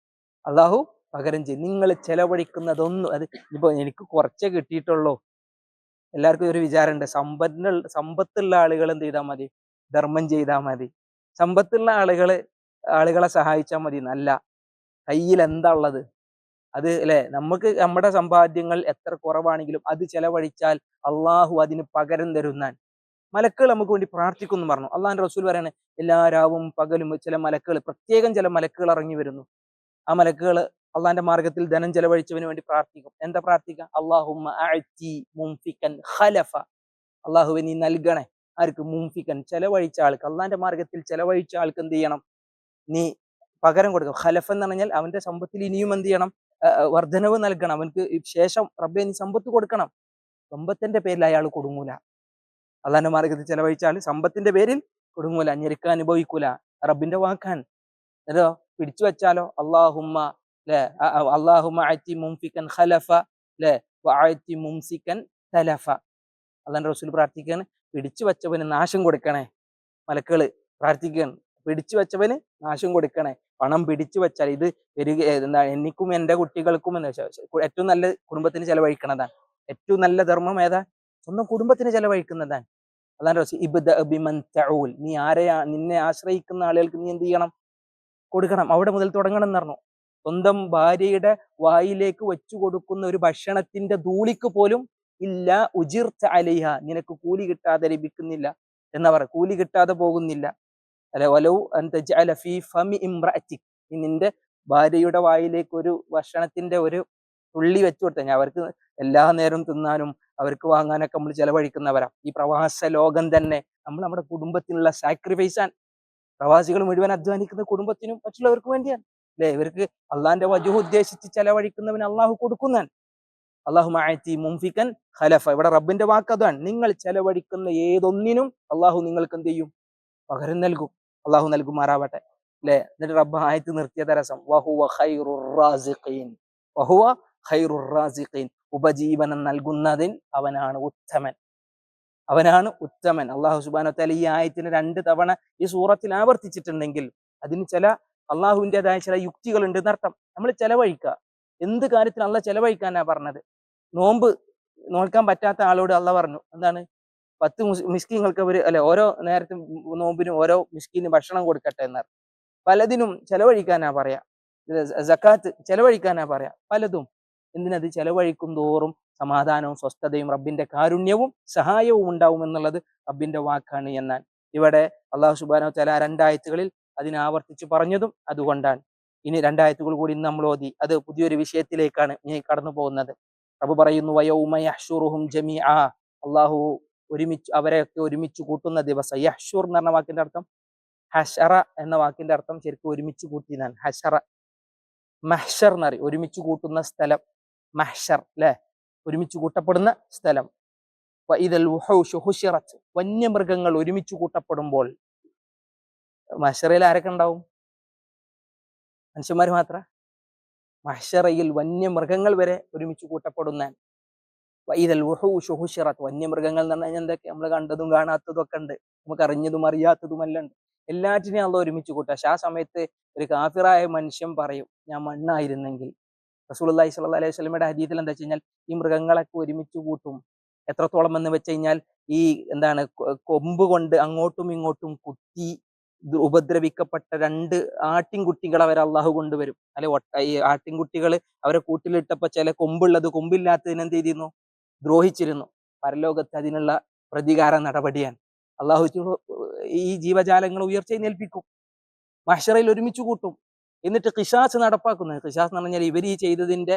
അള്ളാഹു പകരം ചെയ്യും. നിങ്ങൾ ചെലവഴിക്കുന്നതൊന്നും, അത് ഇപ്പൊ എനിക്ക് കുറച്ചേ കിട്ടിയിട്ടുള്ളൂ, എല്ലാവർക്കും ഒരു വിചാരമുണ്ട്, സമ്പത്തുള്ള ആളുകൾ എന്ത് ചെയ്താൽ മതി, ധർമ്മം ചെയ്താൽ മതി. സമ്പത്തുള്ള ആളുകളെ സഹായിച്ചാൽ മതി എന്നല്ല. കയ്യിൽ എന്താ ഉള്ളത് അത്, അല്ലെ? നമുക്ക് നമ്മുടെ സമ്പാദ്യങ്ങൾ എത്ര കുറവാണെങ്കിലും അത് ചെലവഴിച്ചാൽ അള്ളാഹു അതിന് പകരം തരുന്നാൻ. മലക്കുകൾ നമുക്ക് വേണ്ടി പ്രാർത്ഥിക്കുന്നു പറഞ്ഞു. അള്ളാഹിന്റെ റസൂൽ പറയാണ്, എല്ലാ രാവും പകലും ചില മലക്കുകൾ, പ്രത്യേകം ചില മലക്കുകൾ ഇറങ്ങി വരുന്നു. ആ മലക്കുകൾ അള്ളാഹിന്റെ മാർഗത്തിൽ ധനം ചെലവഴിച്ചവന് വേണ്ടി പ്രാർത്ഥിക്കും. എന്താ പ്രാർത്ഥിക്കുക? അള്ളാഹുമ്മ അഅ്തി മുംഫികൻ ഖലഫ, അള്ളാഹുവെ നീ നൽകണേ. ആർക്ക്? മുംഫികൻ, ചെലവഴിച്ച ആൾക്ക്, അള്ളാഹിന്റെ മാർഗത്തിൽ ചെലവഴിച്ച ആൾക്ക് എന്ത് ചെയ്യണം, നീ പകരം കൊടുക്കണം. ഖലഫ് എന്ന് പറഞ്ഞാൽ അവന്റെ സമ്പത്തിൽ ഇനിയും എന്ത് ചെയ്യണം, വർധനവ് നൽകണം. അവനക്ക് ശേഷം റബ്ബെ നീ സമ്പത്ത് കൊടുക്കണം. സമ്പത്തിന്റെ പേരിൽ അയാൾ കൊടുങ്ങൂല. അള്ളാഹിന്റെ മാർഗത്തിൽ ചെലവഴിച്ചാൽ സമ്പത്തിന്റെ പേരിൽ കൊടുങ്ങൂല, ഞെരുക്ക അനുഭവിക്കൂല. റബ്ബിന്റെ വാക്കാൻ അതോ പിടിച്ചു വെച്ചാലോ, അള്ളാഹുമ്മ ലെ അള്ളാഹുമ്മ അഅ്തി മുംഫികൻ ഖലഫ ലെ വഅഅ്തി മുംസികൻ തലഫ. അള്ളാഹുവിന്റെ റസൂൽ പ്രാർത്ഥിക്കുകയാണ്, പിടിച്ചു വെച്ചവന് നാശം കൊടുക്കണേ. മലക്കുകള് പ്രാർത്ഥിക്കുകയാണ്, പിടിച്ചു വെച്ചവന് നാശം കൊടുക്കണേ. പണം പിടിച്ചു വെച്ചാൽ ഇത് എന്താ, എനിക്കും എന്റെ കുട്ടികൾക്കും എന്ന് വെച്ചാൽ ഏറ്റവും നല്ല കുടുംബത്തിന് ചെലവഴിക്കണതാണ്. ഏറ്റവും നല്ല ധർമ്മം ഏതാ? സ്വന്തം കുടുംബത്തിന് ചെലവഴിക്കുന്നതാണ്. അള്ളാഹുവിന്റെ റസൂൽ ഇബ്ദഅ ബിമൻ തഊൽ, നീ ആരെയാ, നിന്നെ ആശ്രയിക്കുന്ന ആളുകൾക്ക് നീ എന്ത് ചെയ്യണം, കൊടുക്കണം. അവിടെ മുതൽ തുടങ്ങണം എന്ന് പറഞ്ഞു. സ്വന്തം ഭാര്യയുടെ വായിലേക്ക് വെച്ചു കൊടുക്കുന്ന ഒരു ഭക്ഷണത്തിന്റെ ധൂളിക്ക് പോലും ഇല്ല ഉജിർത അലൈഹ, നിനക്ക് കൂലി കിട്ടാതെ ലഭിക്കുന്നില്ല എന്നവർ, കൂലി കിട്ടാതെ പോകുന്നില്ല. അല്ലെ, വലൗ അൻ തജ്അല ഫീ ഫമി ഇംറഅതിക്, നിന്റെ ഭാര്യയുടെ വായിലേക്ക് ഒരു ഭക്ഷണത്തിന്റെ ഒരു തുള്ളി വെച്ചു കൊടുത്താൽ, അവർക്ക് എല്ലാ നേരവും തിന്നാനും അവർക്ക് വാങ്ങാനൊക്കെ നമ്മൾ ചെലവഴിക്കുന്നവരാ. ഈ പ്രവാസ ലോകം തന്നെ നമ്മൾ നമ്മുടെ കുടുംബത്തിനുള്ള സാക്രിഫൈസാൻ. പ്രവാസികൾ മുഴുവൻ അധ്വാനിക്കുന്ന കുടുംബത്തിനും മറ്റുള്ളവർക്കും വേണ്ടിയാണ്, അല്ലെ? ഇവർക്ക് അള്ളാഹിന്റെ വജൂഹ് ഉദ്ദേശിച്ച് ചെലവഴിക്കുന്നവന് അള്ളാഹു കൊടുക്കുന്നതാണ്. അല്ലാഹുമ്മ അഅ്തി മുംഫികൻ ഖലഫ, ഇവിടെ റബ്ബിന്റെ വാക്ക് അതാണ്. നിങ്ങൾ ചെലവഴിക്കുന്ന ഏതൊന്നിനും അള്ളാഹു നിങ്ങൾക്ക് എന്ത് ചെയ്യും, പകരം നൽകും. അള്ളാഹു നൽകുമാറാവട്ടെ, അല്ലെ? എന്നിട്ട് റബ്ബ് ആയത്ത് നിർത്തിയ തരസം, വഹുവ ഖൈറുർ റാസിഖീൻ, വഹുവ ഖൈറുർ റാസിഖീൻ, ഉപജീവനം നൽകുന്നതിൽ അവനാണ് ഉത്തമൻ, അവനാണ് ഉത്തമൻ. അള്ളാഹു സുബ്ഹാനഹു വ തആല ഈ ആയത്തിന് 2 തവണ ഈ സൂറത്തിൽ ആവർത്തിച്ചിട്ടുണ്ടെങ്കിൽ അതിന് ചില അള്ളാഹുവിൻ്റെതായ ചില യുക്തികളുണ്ട് എന്നർത്ഥം. നമ്മൾ ചെലവഴിക്കുക, എന്ത് കാര്യത്തിന് അള്ളാഹ് ചെലവഴിക്കാനാ പറഞ്ഞത്? നോമ്പ് നോക്കാൻ പറ്റാത്ത ആളോട് അള്ളാഹ് പറഞ്ഞു എന്താണ്, 10 മിസ്കീങ്ങൾക്ക് അവർ, അല്ലെ, ഓരോ നേരത്തും നോമ്പിനും ഓരോ മിസ്കീന് ഭക്ഷണം കൊടുക്കട്ടെ എന്നാണ്. പലതിനും ചെലവഴിക്കാനാ പറയാ. സക്കാത്ത് ചെലവഴിക്കാനാ പറയാ, പലതും. എന്തിനത്? ചെലവഴിക്കും തോറും സമാധാനവും സ്വസ്ഥതയും റബ്ബിന്റെ കാരുണ്യവും സഹായവും ഉണ്ടാവും എന്നുള്ളത് റബ്ബിന്റെ വാക്കാണ്. എന്നാൽ ഇവിടെ അള്ളാഹു സുബ്ഹാനഹു വ തആല 2 ആയത്തുകളിൽ അതിനെ ആവർത്തിച്ച് പറഞ്ഞതും അതുകൊണ്ടാണ്. ഇനി 2 ആയത്തുകൾ കൂടി നമ്മൾ ഓതി, അത് പുതിയൊരു വിഷയത്തിലേക്കാണ് ഇനി കടന്നു പോകുന്നത്. റബ്ബ് പറയുന്നു, വയൗമ യഹ്ശുറുഹും ജമീഅ, അള്ളാഹു അവരെയൊക്കെ ഒരുമിച്ച് കൂട്ടുന്ന ദിവസം. യഹ്ശുർ എന്ന് പറഞ്ഞ വാക്കിന്റെ അർത്ഥം, ഹശറ എന്ന വാക്കിന്റെ അർത്ഥം ശരിക്കും ഒരുമിച്ച് കൂട്ടിയതാണ്. ഹശറ, മഹ്ശർ എന്ന് പറയും, ഒരുമിച്ച് കൂട്ടുന്ന സ്ഥലം. മഹ്ശർ, അല്ലെ, ഒരുമിച്ച് കൂട്ടപ്പെടുന്ന സ്ഥലം. വഇദൽ വുഹൂശു ഹുശിറത്, വന്യമൃഗങ്ങൾ ഒരുമിച്ച് കൂട്ടപ്പെടുമ്പോൾ. മഹ്ശറയിൽ ആരൊക്കെ ഉണ്ടാവും? മനുഷ്യന്മാർ മാത്ര? മഹ്ശറയിൽ വന്യമൃഗങ്ങൾ വരെ ഒരുമിച്ച് കൂട്ടപ്പെടുന്ന. വഇദൽ വുഹൂശു ഹുശിറത്, വന്യമൃഗങ്ങൾ എന്ന് പറഞ്ഞാൽ എന്തൊക്കെ? നമ്മൾ കണ്ടതും കാണാത്തതും ഒക്കെ ഉണ്ട്, നമുക്ക് അറിഞ്ഞതും അറിയാത്തതുമെല്ലാം ഉണ്ട്. എല്ലാറ്റിനെയും അള്ളാഹ് ഒരുമിച്ച് കൂട്ടുക. പക്ഷെ ആ സമയത്ത് ഒരു കാഫിറായ മനുഷ്യൻ പറയും, ഞാൻ മണ്ണായിരുന്നെങ്കിൽ. റസൂലുള്ളാഹി സ്വല്ലല്ലാഹു അലൈഹി വസല്ലമയുടെ ഹദീസിൽ എന്താ വെച്ച് കഴിഞ്ഞാൽ ഈ മൃഗങ്ങളൊക്കെ ഒരുമിച്ച് കൂട്ടും. എത്രത്തോളം എന്ന് വെച്ച് കഴിഞ്ഞാൽ ഈ എന്താണ് കൊമ്പ് കൊണ്ട് അങ്ങോട്ടും ഇങ്ങോട്ടും കുത്തി ഉപദ്രവിക്കപ്പെട്ട 2 ആട്ടിൻകുട്ടികളെ വരെ അള്ളാഹു കൊണ്ടുവരും. അല്ലെ ഈ ആട്ടിൻകുട്ടികൾ അവരെ കൂട്ടിലിട്ടപ്പോ ചില കൊമ്പുള്ളത് കൊമ്പില്ലാത്തതിന് എന്ത് ചെയ്തിരുന്നു? ദ്രോഹിച്ചിരുന്നു. പരലോകത്ത് അതിനുള്ള പ്രതികാര നടപടിയാണ്. അള്ളാഹു ഈ ജീവജാലങ്ങൾ ഉയർത്തെഴുന്നേൽപ്പിക്കും, മഹ്ശറയിൽ ഒരുമിച്ച് കൂട്ടും, എന്നിട്ട് ഖിസാസ് നടപ്പാക്കുന്നത്. ഖിസാസ് എന്ന് പറഞ്ഞാൽ ഇവർ ഈ ചെയ്തതിന്റെ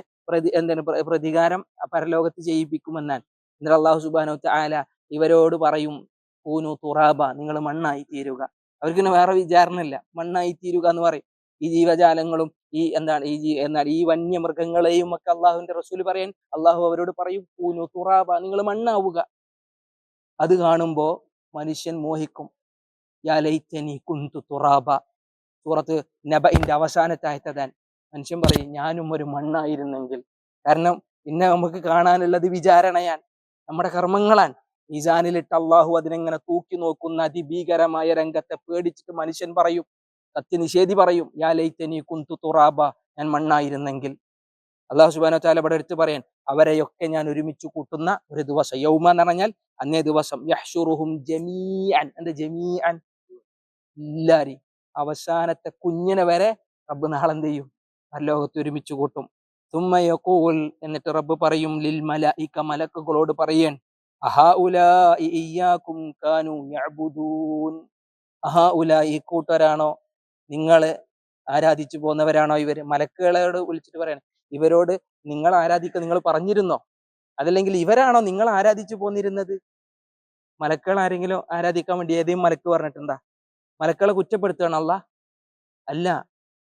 പ്രതികാരം പരലോകത്ത് ചെയ്യിപ്പിക്കുമെന്നാണ്. എന്നിട്ട് അള്ളാഹു സുബ്ഹാനഹു തആല ഇവരോട് പറയും, കൂനു തുറാബ, നിങ്ങൾ മണ്ണായി തീരുക. അവർക്ക് വേറെ വിചാരണയില്ല, മണ്ണായി തീരുക എന്ന് പറയും. ഈ ജീവജാലങ്ങളും എന്നാൽ ഈ വന്യമൃഗങ്ങളെയും ഒക്കെ അള്ളാഹുവിന്റെ റസൂൽ പറയാൻ അള്ളാഹു അവരോട് പറയും, കൂനു തുറാബ, നിങ്ങൾ മണ്ണാവുക. അത് കാണുമ്പോ മനുഷ്യൻ മോഹിക്കും, യാ ലൈതനി കുന്തു തുറാബ. സൂറത്ത് നബഇന്റെ അവസാനത്തെ ആയത്തതാണ്. മനുഷ്യൻ പറയും, ഞാനും ഒരു മണ്ണായിരുന്നെങ്കിൽ. കാരണം പിന്നെ നമുക്ക് കാണാനുള്ളത് വിചാരണയാണ്, നമ്മുടെ കർമ്മങ്ങളാണ്. മീസാനിലിട്ട് അള്ളാഹു അതിനെങ്ങനെ തൂക്കി നോക്കുന്ന അതിഭീകരമായ രംഗത്തെ പേടിച്ചിട്ട് മനുഷ്യൻ പറയും, സത്യനിഷേധി പറയും, യാ ലൈതനി കുന്തു തുറാബ, ഞാൻ മണ്ണായിരുന്നെങ്കിൽ. അള്ളാഹു സുബ്ഹാനഹു വ തആല ഇവിടെ എടുത്ത് പറയാൻ, അവരെയൊക്കെ ഞാൻ ഒരുമിച്ച് കൂട്ടുന്ന ഒരു ദിവസം. യൗമ എന്ന് പറഞ്ഞാൽ അന്നേ ദിവസം. യഹ്ശുറുഹും ജമീഅൻ, എന്താ ജമീഅൻ? എല്ലാരെയും, അവസാനത്തെ കുഞ്ഞിനെ വരെ റബ്ബ് നാളെ എന്ത് ചെയ്യും? പരലോകത്ത് ഒരുമിച്ച് കൂട്ടും. സുമ്മ യഖൂൽ, എന്നിട്ട് റബ്ബ് പറയും, ലിൽ മലായിക, മലക്കുകളോട് പറയൻ, അഹൗലാഇ ഇയ്യാകും കാനൂ യഅ്ബുദൂൻ. അഹൗലാഇ, ഈ കൂട്ടരാണോ നിങ്ങൾ ആരാധിച്ചു പോന്നവരാണോ ഇവര്? മലക്കുകളോട് വിളിച്ചിട്ട് പറയണം, ഇവരോട് നിങ്ങൾ ആരാധിക്കുക നിങ്ങൾ പറഞ്ഞിരുന്നോ? അതല്ലെങ്കിൽ ഇവരാണോ നിങ്ങൾ ആരാധിച്ചു പോന്നിരുന്നത്? മലക്കുകൾ ആരെങ്കിലും ആരാധിക്കാൻ വേണ്ടി ഏതെങ്കിലും മലക്ക് പറഞ്ഞിട്ടുണ്ടാ? മലക്കുകളെ കുറ്റപ്പെടുത്തുകയാണ് അള്ളാഹ്? അല്ല.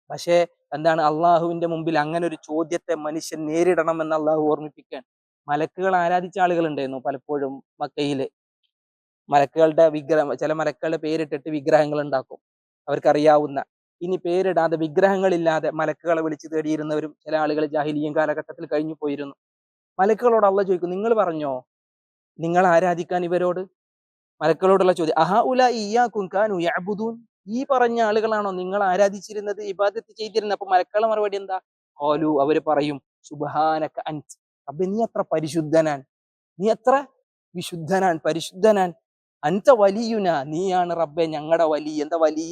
പക്ഷേ എന്താണ്, അള്ളാഹുവിന്റെ മുമ്പിൽ അങ്ങനെ ഒരു ചോദ്യത്തെ മനുഷ്യൻ നേരിടണമെന്ന് അള്ളാഹു ഓർമ്മിപ്പിക്കാൻ. മലക്കുകൾ ആരാധിച്ച ആളുകൾ ഉണ്ടായിരുന്നു പലപ്പോഴും മക്കയില്. മലക്കുകളുടെ വിഗ്രഹം, ചില മലക്കുകളുടെ പേരിട്ടിട്ട് വിഗ്രഹങ്ങൾ ഉണ്ടാക്കും അവർക്കറിയാവുന്ന. ഇനി പേരിടാതെ വിഗ്രഹങ്ങളില്ലാതെ മലക്കുകളെ വിളിച്ചു തേടിയിരുന്നവരും ചില ആളുകൾ ജാഹിലിയ്യ കാലഘട്ടത്തിൽ കഴിഞ്ഞു പോയിരുന്നു. മലക്കുകളോട് അള്ളാഹ് ചോദിക്കും, നിങ്ങൾ പറഞ്ഞോ നിങ്ങൾ ആരാധിക്കാൻ ഇവരോട്? മലക്കുകളോടുള്ള ചോദ്യം, അഹൗലാഇ ഇയ്യാകും കാനൂ യഅ്ബുദൂൻ, ഈ പറഞ്ഞ ആളുകളാണോ നിങ്ങൾ ആരാധിച്ചിരുന്നത്, ഇബാദത്ത് ചെയ്തിരുന്നത്? അപ്പൊ മലക്കുകളുടെ മറുപടി എന്താ? ഖാലൂ, അവര് പറയും, സുബ്ഹാനക അൻത, റബ്ബേ നീ എത്ര പരിശുദ്ധനാൻ, നീ എത്ര വിശുദ്ധനാൻ, പരിശുദ്ധനാൻ. അൻത വലിയുന, നീയാണ് റബ്ബേ ഞങ്ങളുടെ വലി. എന്താ വലി?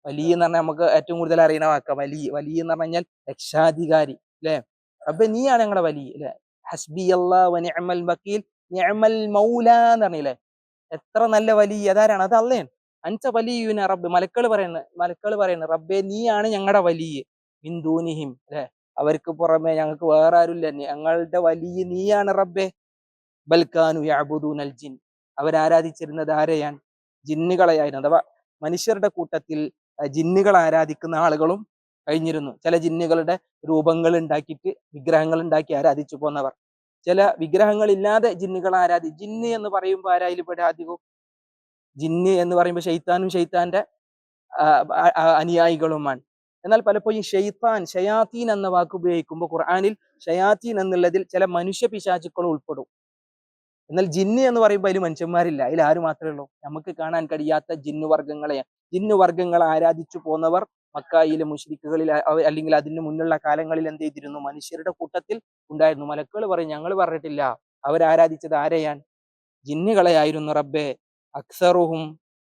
വലി എന്ന് പറഞ്ഞാൽ നമുക്ക് ഏറ്റവും കൂടുതൽ അറിയുന്ന വാക്ക വലി. വലി എന്ന് പറഞ്ഞാൽ രക്ഷാധികാരി, അല്ലെ? റബ്ബേ നീയാണ് ഞങ്ങളുടെ വലി, അല്ലെ? ഹസ്ബി അല്ലാഹ് വ നിഅമൽ വക്കീൽ, നിഅമൽ മൗല എന്ന് പറഞ്ഞില്ലേ? എത്ര നല്ല വലി, അതാരാണ്? അത് അള്ളയാണ്. അൻത വലിയുന റബ്ബ്. മലക്കുകൾ പറയുന്നു, റബ്ബേ നീയാണ് ഞങ്ങളുടെ വലി. മിൻ ദൂനിഹിം, അല്ലെ? അവർക്ക് പുറമെ ഞങ്ങൾക്ക് വേറെ ആരുമില്ല, ഞങ്ങളുടെ വലിയ നീയാണ് റബ്ബേ. ബൽ കാനൂ യഅ്ബുദൂനൽ ജിൻ, അവരാരാധിച്ചിരുന്നത് ആരെയാണ്? ജിന്നുകളെയായിരുന്നു. അഥവാ മനുഷ്യരുടെ കൂട്ടത്തിൽ ജിന്നുകൾ ആരാധിക്കുന്ന ആളുകളും കഴിഞ്ഞിരുന്നു. ചില ജിന്നുകളുടെ രൂപങ്ങൾ ഉണ്ടാക്കിയിട്ട് വിഗ്രഹങ്ങൾ ഉണ്ടാക്കി ആരാധിച്ചു പോന്നവർ. ചില വിഗ്രഹങ്ങളില്ലാതെ ജിന്നുകൾ ജിന്ന് എന്ന് പറയുമ്പോൾ ആരായാലും ഇവിടെ അധികവും ജിന്ന് എന്ന് പറയുമ്പോൾ ഷെയ്ത്താനും ഷെയ്ത്താന്റെ അനുയായികളുമാണ്. എന്നാൽ പലപ്പോഴും ഷയാത്തീൻ എന്ന വാക്ക് ഉപയോഗിക്കുമ്പോൾ ഖുർആനിൽ ഷയാത്തീൻ എന്നുള്ളതിൽ ചില മനുഷ്യ പിശാചുക്കളും ഉൾപ്പെടും. എന്നാൽ ജിന്ന് എന്ന് പറയുമ്പോൾ അതിൽ മനുഷ്യന്മാരില്ല, അതിൽ ആര് മാത്രമേ ഉള്ളൂ? നമുക്ക് കാണാൻ കഴിയാത്ത ജിന്നുവർഗങ്ങളെ ആരാധിച്ചു പോന്നവർ മക്കായിലെ മുശ്രിക്കുകളിൽ അല്ലെങ്കിൽ അതിന് മുന്നുള്ള കാലങ്ങളിൽ എന്ത് ചെയ്തിരുന്നു? മനുഷ്യരുടെ കൂട്ടത്തിൽ ഉണ്ടായിരുന്നു. മലക്കുകൾ പറയും, ഞങ്ങൾ പറഞ്ഞിട്ടില്ല. അവരാരാധിച്ചത് ആരെയാണ്? ജിന്നുകളെയായിരുന്നു റബ്ബേ. അക്സറുഹും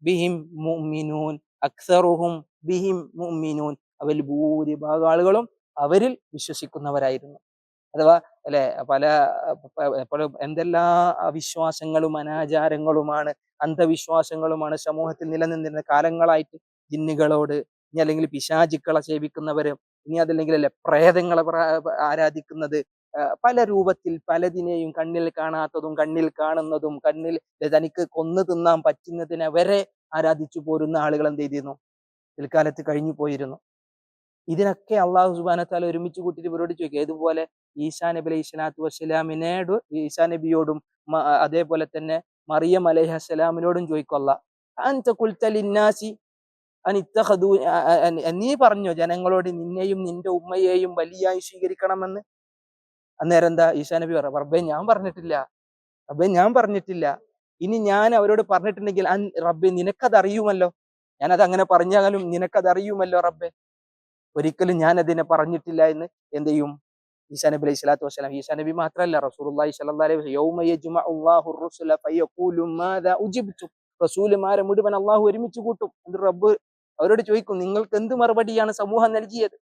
ബിഹിം മുഅ്മിനൂൻ, അക്സറുഹും ബിഹിം മുഅ്മിനൂൻ, അവരിൽ ഭൂരിഭാഗം ആളുകളും അവരിൽ വിശ്വസിക്കുന്നവരായിരുന്നു. അഥവാ അല്ലെ, പല എന്തെല്ലാം അവിശ്വാസങ്ങളും അനാചാരങ്ങളുമാണ് അന്ധവിശ്വാസങ്ങളുമാണ് സമൂഹത്തിൽ നിലനിന്നിരുന്ന കാലങ്ങളായിട്ട്. ജിന്നുകളോട്, ഇനി അല്ലെങ്കിൽ പിശാചുക്കളെ സേവിക്കുന്നവര്, ഇനി അതല്ലെങ്കിൽ അല്ലെ പ്രേതങ്ങളെ ആരാധിക്കുന്നത്, പല രൂപത്തിൽ പലതിനെയും, കണ്ണിൽ കാണാത്തതും കണ്ണിൽ കാണുന്നതും, കണ്ണിൽ തനിക്ക് കൊന്നു തിന്നാൻ പറ്റുന്നതിനെ വരെ ആരാധിച്ചു പോരുന്ന ആളുകൾ എന്ത് ചെയ്തിരുന്നു? പിൽക്കാലത്ത് കഴിഞ്ഞു പോയിരുന്നു. ഇതിനൊക്കെ അള്ളാഹു സുബ്ഹാനഹു വ തആല ഒരുമിച്ച് കൂട്ടിയിട്ട് ഇവരോട് ചോദിക്കുക. ഇതുപോലെ ഈസാ നബി അലൈഹി സ്വലാത്തു വസ്സലാമിനോട്, ഈസാ നബിയോടും അതേപോലെ തന്നെ മറിയം അലൈഹിസ്സലാമിനോടും ചോദിക്കും അല്ലാഹ്, അൻത ഖുൽത ലിന്നാസി അൻ ഇത്തഖദൂ, നീ പറഞ്ഞോ ജനങ്ങളോട് നിന്നെയും നിന്റെ ഉമ്മയെയും വലിയായി സ്വീകരിക്കണമെന്ന്? അന്നേരം എന്താ ഈസാ നബി പറ, റബ്ബേ ഞാൻ പറഞ്ഞിട്ടില്ല. ഇനി ഞാൻ അവരോട് പറഞ്ഞിട്ടുണ്ടെങ്കിൽ റബ്ബേ നിനക്കത് അറിയുമല്ലോ, ഞാനത് അങ്ങനെ പറഞ്ഞാലും നിനക്കത് അറിയുമല്ലോ റബ്ബേ. ഒരിക്കലും ഞാൻ അതിനെ പറഞ്ഞിട്ടില്ല എന്ന് എന്ത് ചെയ്യും? ഈസാ നബി അലൈഹി സ്വലാത്തു വസ്സലാം. ഈസാ നബി മാത്രമല്ല, റസൂലുള്ളാഹി സ്വല്ലല്ലാഹു അലൈഹി വസല്ലം യൗമ യജ്മഉ അല്ലാഹു റുസുല ഫയഖൂലു മാദാ ഉജിബ്തു, റസൂലുമാരെ മുഴുവൻ അള്ളാഹു ഒരുമിച്ച് കൂട്ടും. എന്നിട്ട് റബ്ബ് അവരോട് ചോദിക്കും, നിങ്ങൾക്ക് എന്ത് മറുപടിയാണ് സമൂഹം നൽകിയത്?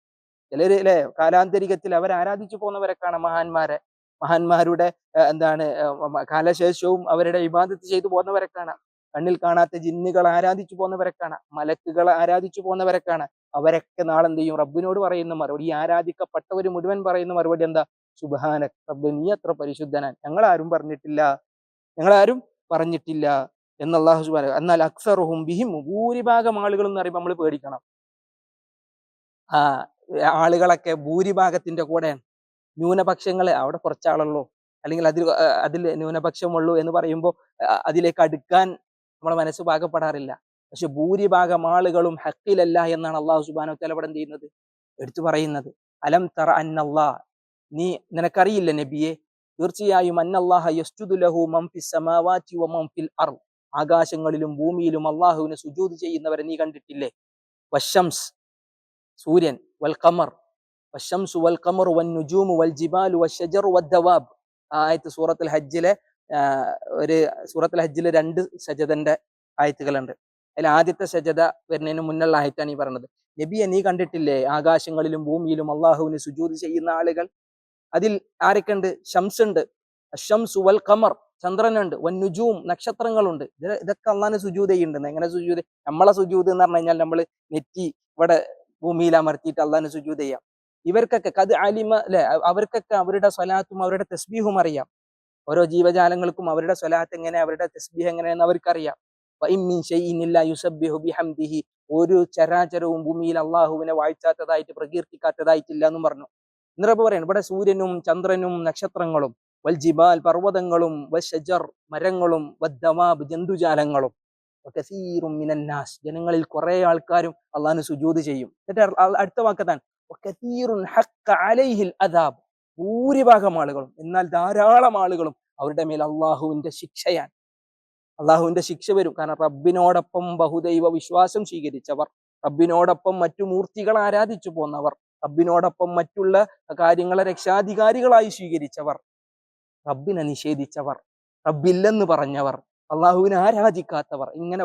ചിലര് അല്ലെ കാലാന്തരികത്തിൽ അവർ ആരാധിച്ചു പോകുന്നവരൊക്കെയാണ് മഹാന്മാരുടെ കാലശേഷവും അവരുടെ ഇബാദത്ത് ചെയ്തു പോകുന്നവരൊക്കെയാണ്. കണ്ണിൽ കാണാത്ത ജിന്നുകൾ ആരാധിച്ചു പോകുന്നവരൊക്കെയാണ്, മലക്കുകൾ ആരാധിച്ചു പോകുന്നവരൊക്കെയാണ്. അവരൊക്കെ നാളെ എന്ത് ചെയ്യും? റബ്ബിനോട് പറയുന്ന മറുപടി, ഈ ആരാധിക്കപ്പെട്ടവർ മുഴുവൻ പറയുന്ന മറുപടി എന്താ? സുബ്ഹാനക റബ്ബ്, നീ അത്ര പരിശുദ്ധനാൻ, ഞങ്ങളാരും പറഞ്ഞിട്ടില്ല എന്ന് അല്ലാഹു സുബ്ഹാനഹു. എന്നാൽ അക്സറുഹും ബിഹിം, ഭൂരിഭാഗം ആളുകൾ എന്ന് പറയുമ്പോൾ നമ്മൾ പേടിക്കണം. ആ ആളുകളൊക്കെ ഭൂരിഭാഗത്തിന്റെ കൂടെയാണ്. ന്യൂനപക്ഷങ്ങള് അവിടെ കുറച്ചാളുള്ളൂ, അല്ലെങ്കിൽ അതിൽ ന്യൂനപക്ഷമുള്ളൂ എന്ന് പറയുമ്പോൾ അതിലേക്ക് അടുക്കാൻ നമ്മളെ മനസ്സ് പാകപ്പെടാറില്ല. പക്ഷെ ഭൂരിഭാഗം ആളുകളും ഹക്കിലല്ല എന്നാണ് അള്ളാഹു സുബ്ഹാനഹു വതആല ഇവിടെ എന്ത് ചെയ്യുന്നത്? എടുത്തു പറയുന്നത്. അലം തറ അന്നല്ലാഹ്, നിനക്കറിയില്ല നബിയെ, തീർച്ചയായും അന്നല്ലാഹ യസ്ജുദു ലഹു മൻ ഫിസ് സമാവാതി വ മൻ ഫിൽ അർദ്, ആകാശങ്ങളിലും ഭൂമിയിലും അള്ളാഹുവിന് സുജൂദ് ചെയ്യുന്നവരെ നീ കണ്ടിട്ടില്ലേ? വശംസ്, സൂര്യൻ, വൽ ഖമർ, വശംസു വൽ ഖമറു വൻ നുജൂമു വൽ ജിബാലു വശജറു വദ്ദവാബ്. ആയത്ത് സൂറത്തുൽ ഹജ്ജിലെ സൂറത്തുൽ ഹജ്ജിലെ 2 സജദന്റെ ആയത്തുകളുണ്ട്. അതിൽ ആദ്യത്തെ സജദ വരുന്നതിന് മുന്നുള്ള ആയത്താണ് ഈ പറഞ്ഞത്. നബിയെ, നീ കണ്ടിട്ടില്ലേ ആകാശങ്ങളിലും ഭൂമിയിലും അള്ളാഹുവിന് സുജൂദ് ചെയ്യുന്ന ആളുകൾ? അതിൽ ആരൊക്കെയുണ്ട്? ഷംസ് ഉണ്ട്, അശംസു വൽ ഖമർ, ചന്ദ്രനുണ്ട്, വൻ നുജൂം, നക്ഷത്രങ്ങളുണ്ട്. ഇതൊക്കെ അള്ളാഹിന് സുജൂദ് ചെയ്യുന്നുണ്ട്. എങ്ങനെ സുജൂദ്? നമ്മളെ സുജൂദ് എന്ന് പറഞ്ഞു കഴിഞ്ഞാൽ നമ്മൾ നെറ്റി ഇവിടെ ഭൂമിയിൽ അമർത്തിയിട്ട് അള്ളാഹിന് സുജൂദ് ചെയ്യാം. ഇവർക്കൊക്കെ കത് അലിമ അല്ലെ, അവർക്കൊക്കെ അവരുടെ സ്വലാത്തും അവരുടെ തസ്ബീഹും അറിയാം. ഓരോ ജീവജാലങ്ങൾക്കും അവരുടെ സ്വലാത്ത് എങ്ങനെ, അവരുടെ തസ്ബീഹ് എങ്ങനെയെന്ന് അവർക്കറിയാം. ഒരു ചരാചരവും ഭൂമിയിൽ അള്ളാഹുവിനെ വാഴ്ത്താത്തതായിട്ട് പ്രകീർത്തിക്കാത്തതായിട്ടില്ല എന്നും പറഞ്ഞു. എന്നിട്ട് പറയാണ് ഇവിടെ സൂര്യനും ചന്ദ്രനും നക്ഷത്രങ്ങളും, വൽ ജിബാൽ പർവ്വതങ്ങളും, വശജർ മരങ്ങളും, വദ്ദവാബ് ജന്തുജാലങ്ങളും, വകസീറും മിനന്നാസ് ജനങ്ങളിൽ കുറെ ആൾക്കാരും അള്ളാഹിന് സുജൂദ് ചെയ്യും. എന്നിട്ട് അടുത്ത വാക്കത്താണ് ഭൂരിഭാഗം ആളുകളും, എന്നാൽ ധാരാളം ആളുകളും അവരുടെ മേൽ അള്ളാഹുവിന്റെ ശിക്ഷയാണ്. അള്ളാഹുവിന്റെ ശിക്ഷ വരും. കാരണം റബ്ബിനോടൊപ്പം ബഹുദൈവ വിശ്വാസം സ്വീകരിച്ചവർ, റബ്ബിനോടൊപ്പം മറ്റു മൂർത്തികൾ ആരാധിച്ചു പോന്നവർ, റബ്ബിനോടൊപ്പം മറ്റുള്ള കാര്യങ്ങളെ രക്ഷാധികാരികളായി സ്വീകരിച്ചവർ, റബ്ബിനെ നിഷേധിച്ചവർ, റബ്ബില്ലെന്ന് പറഞ്ഞവർ, അള്ളാഹുവിനെ ആരാധിക്കാത്തവർ, ഇങ്ങനെ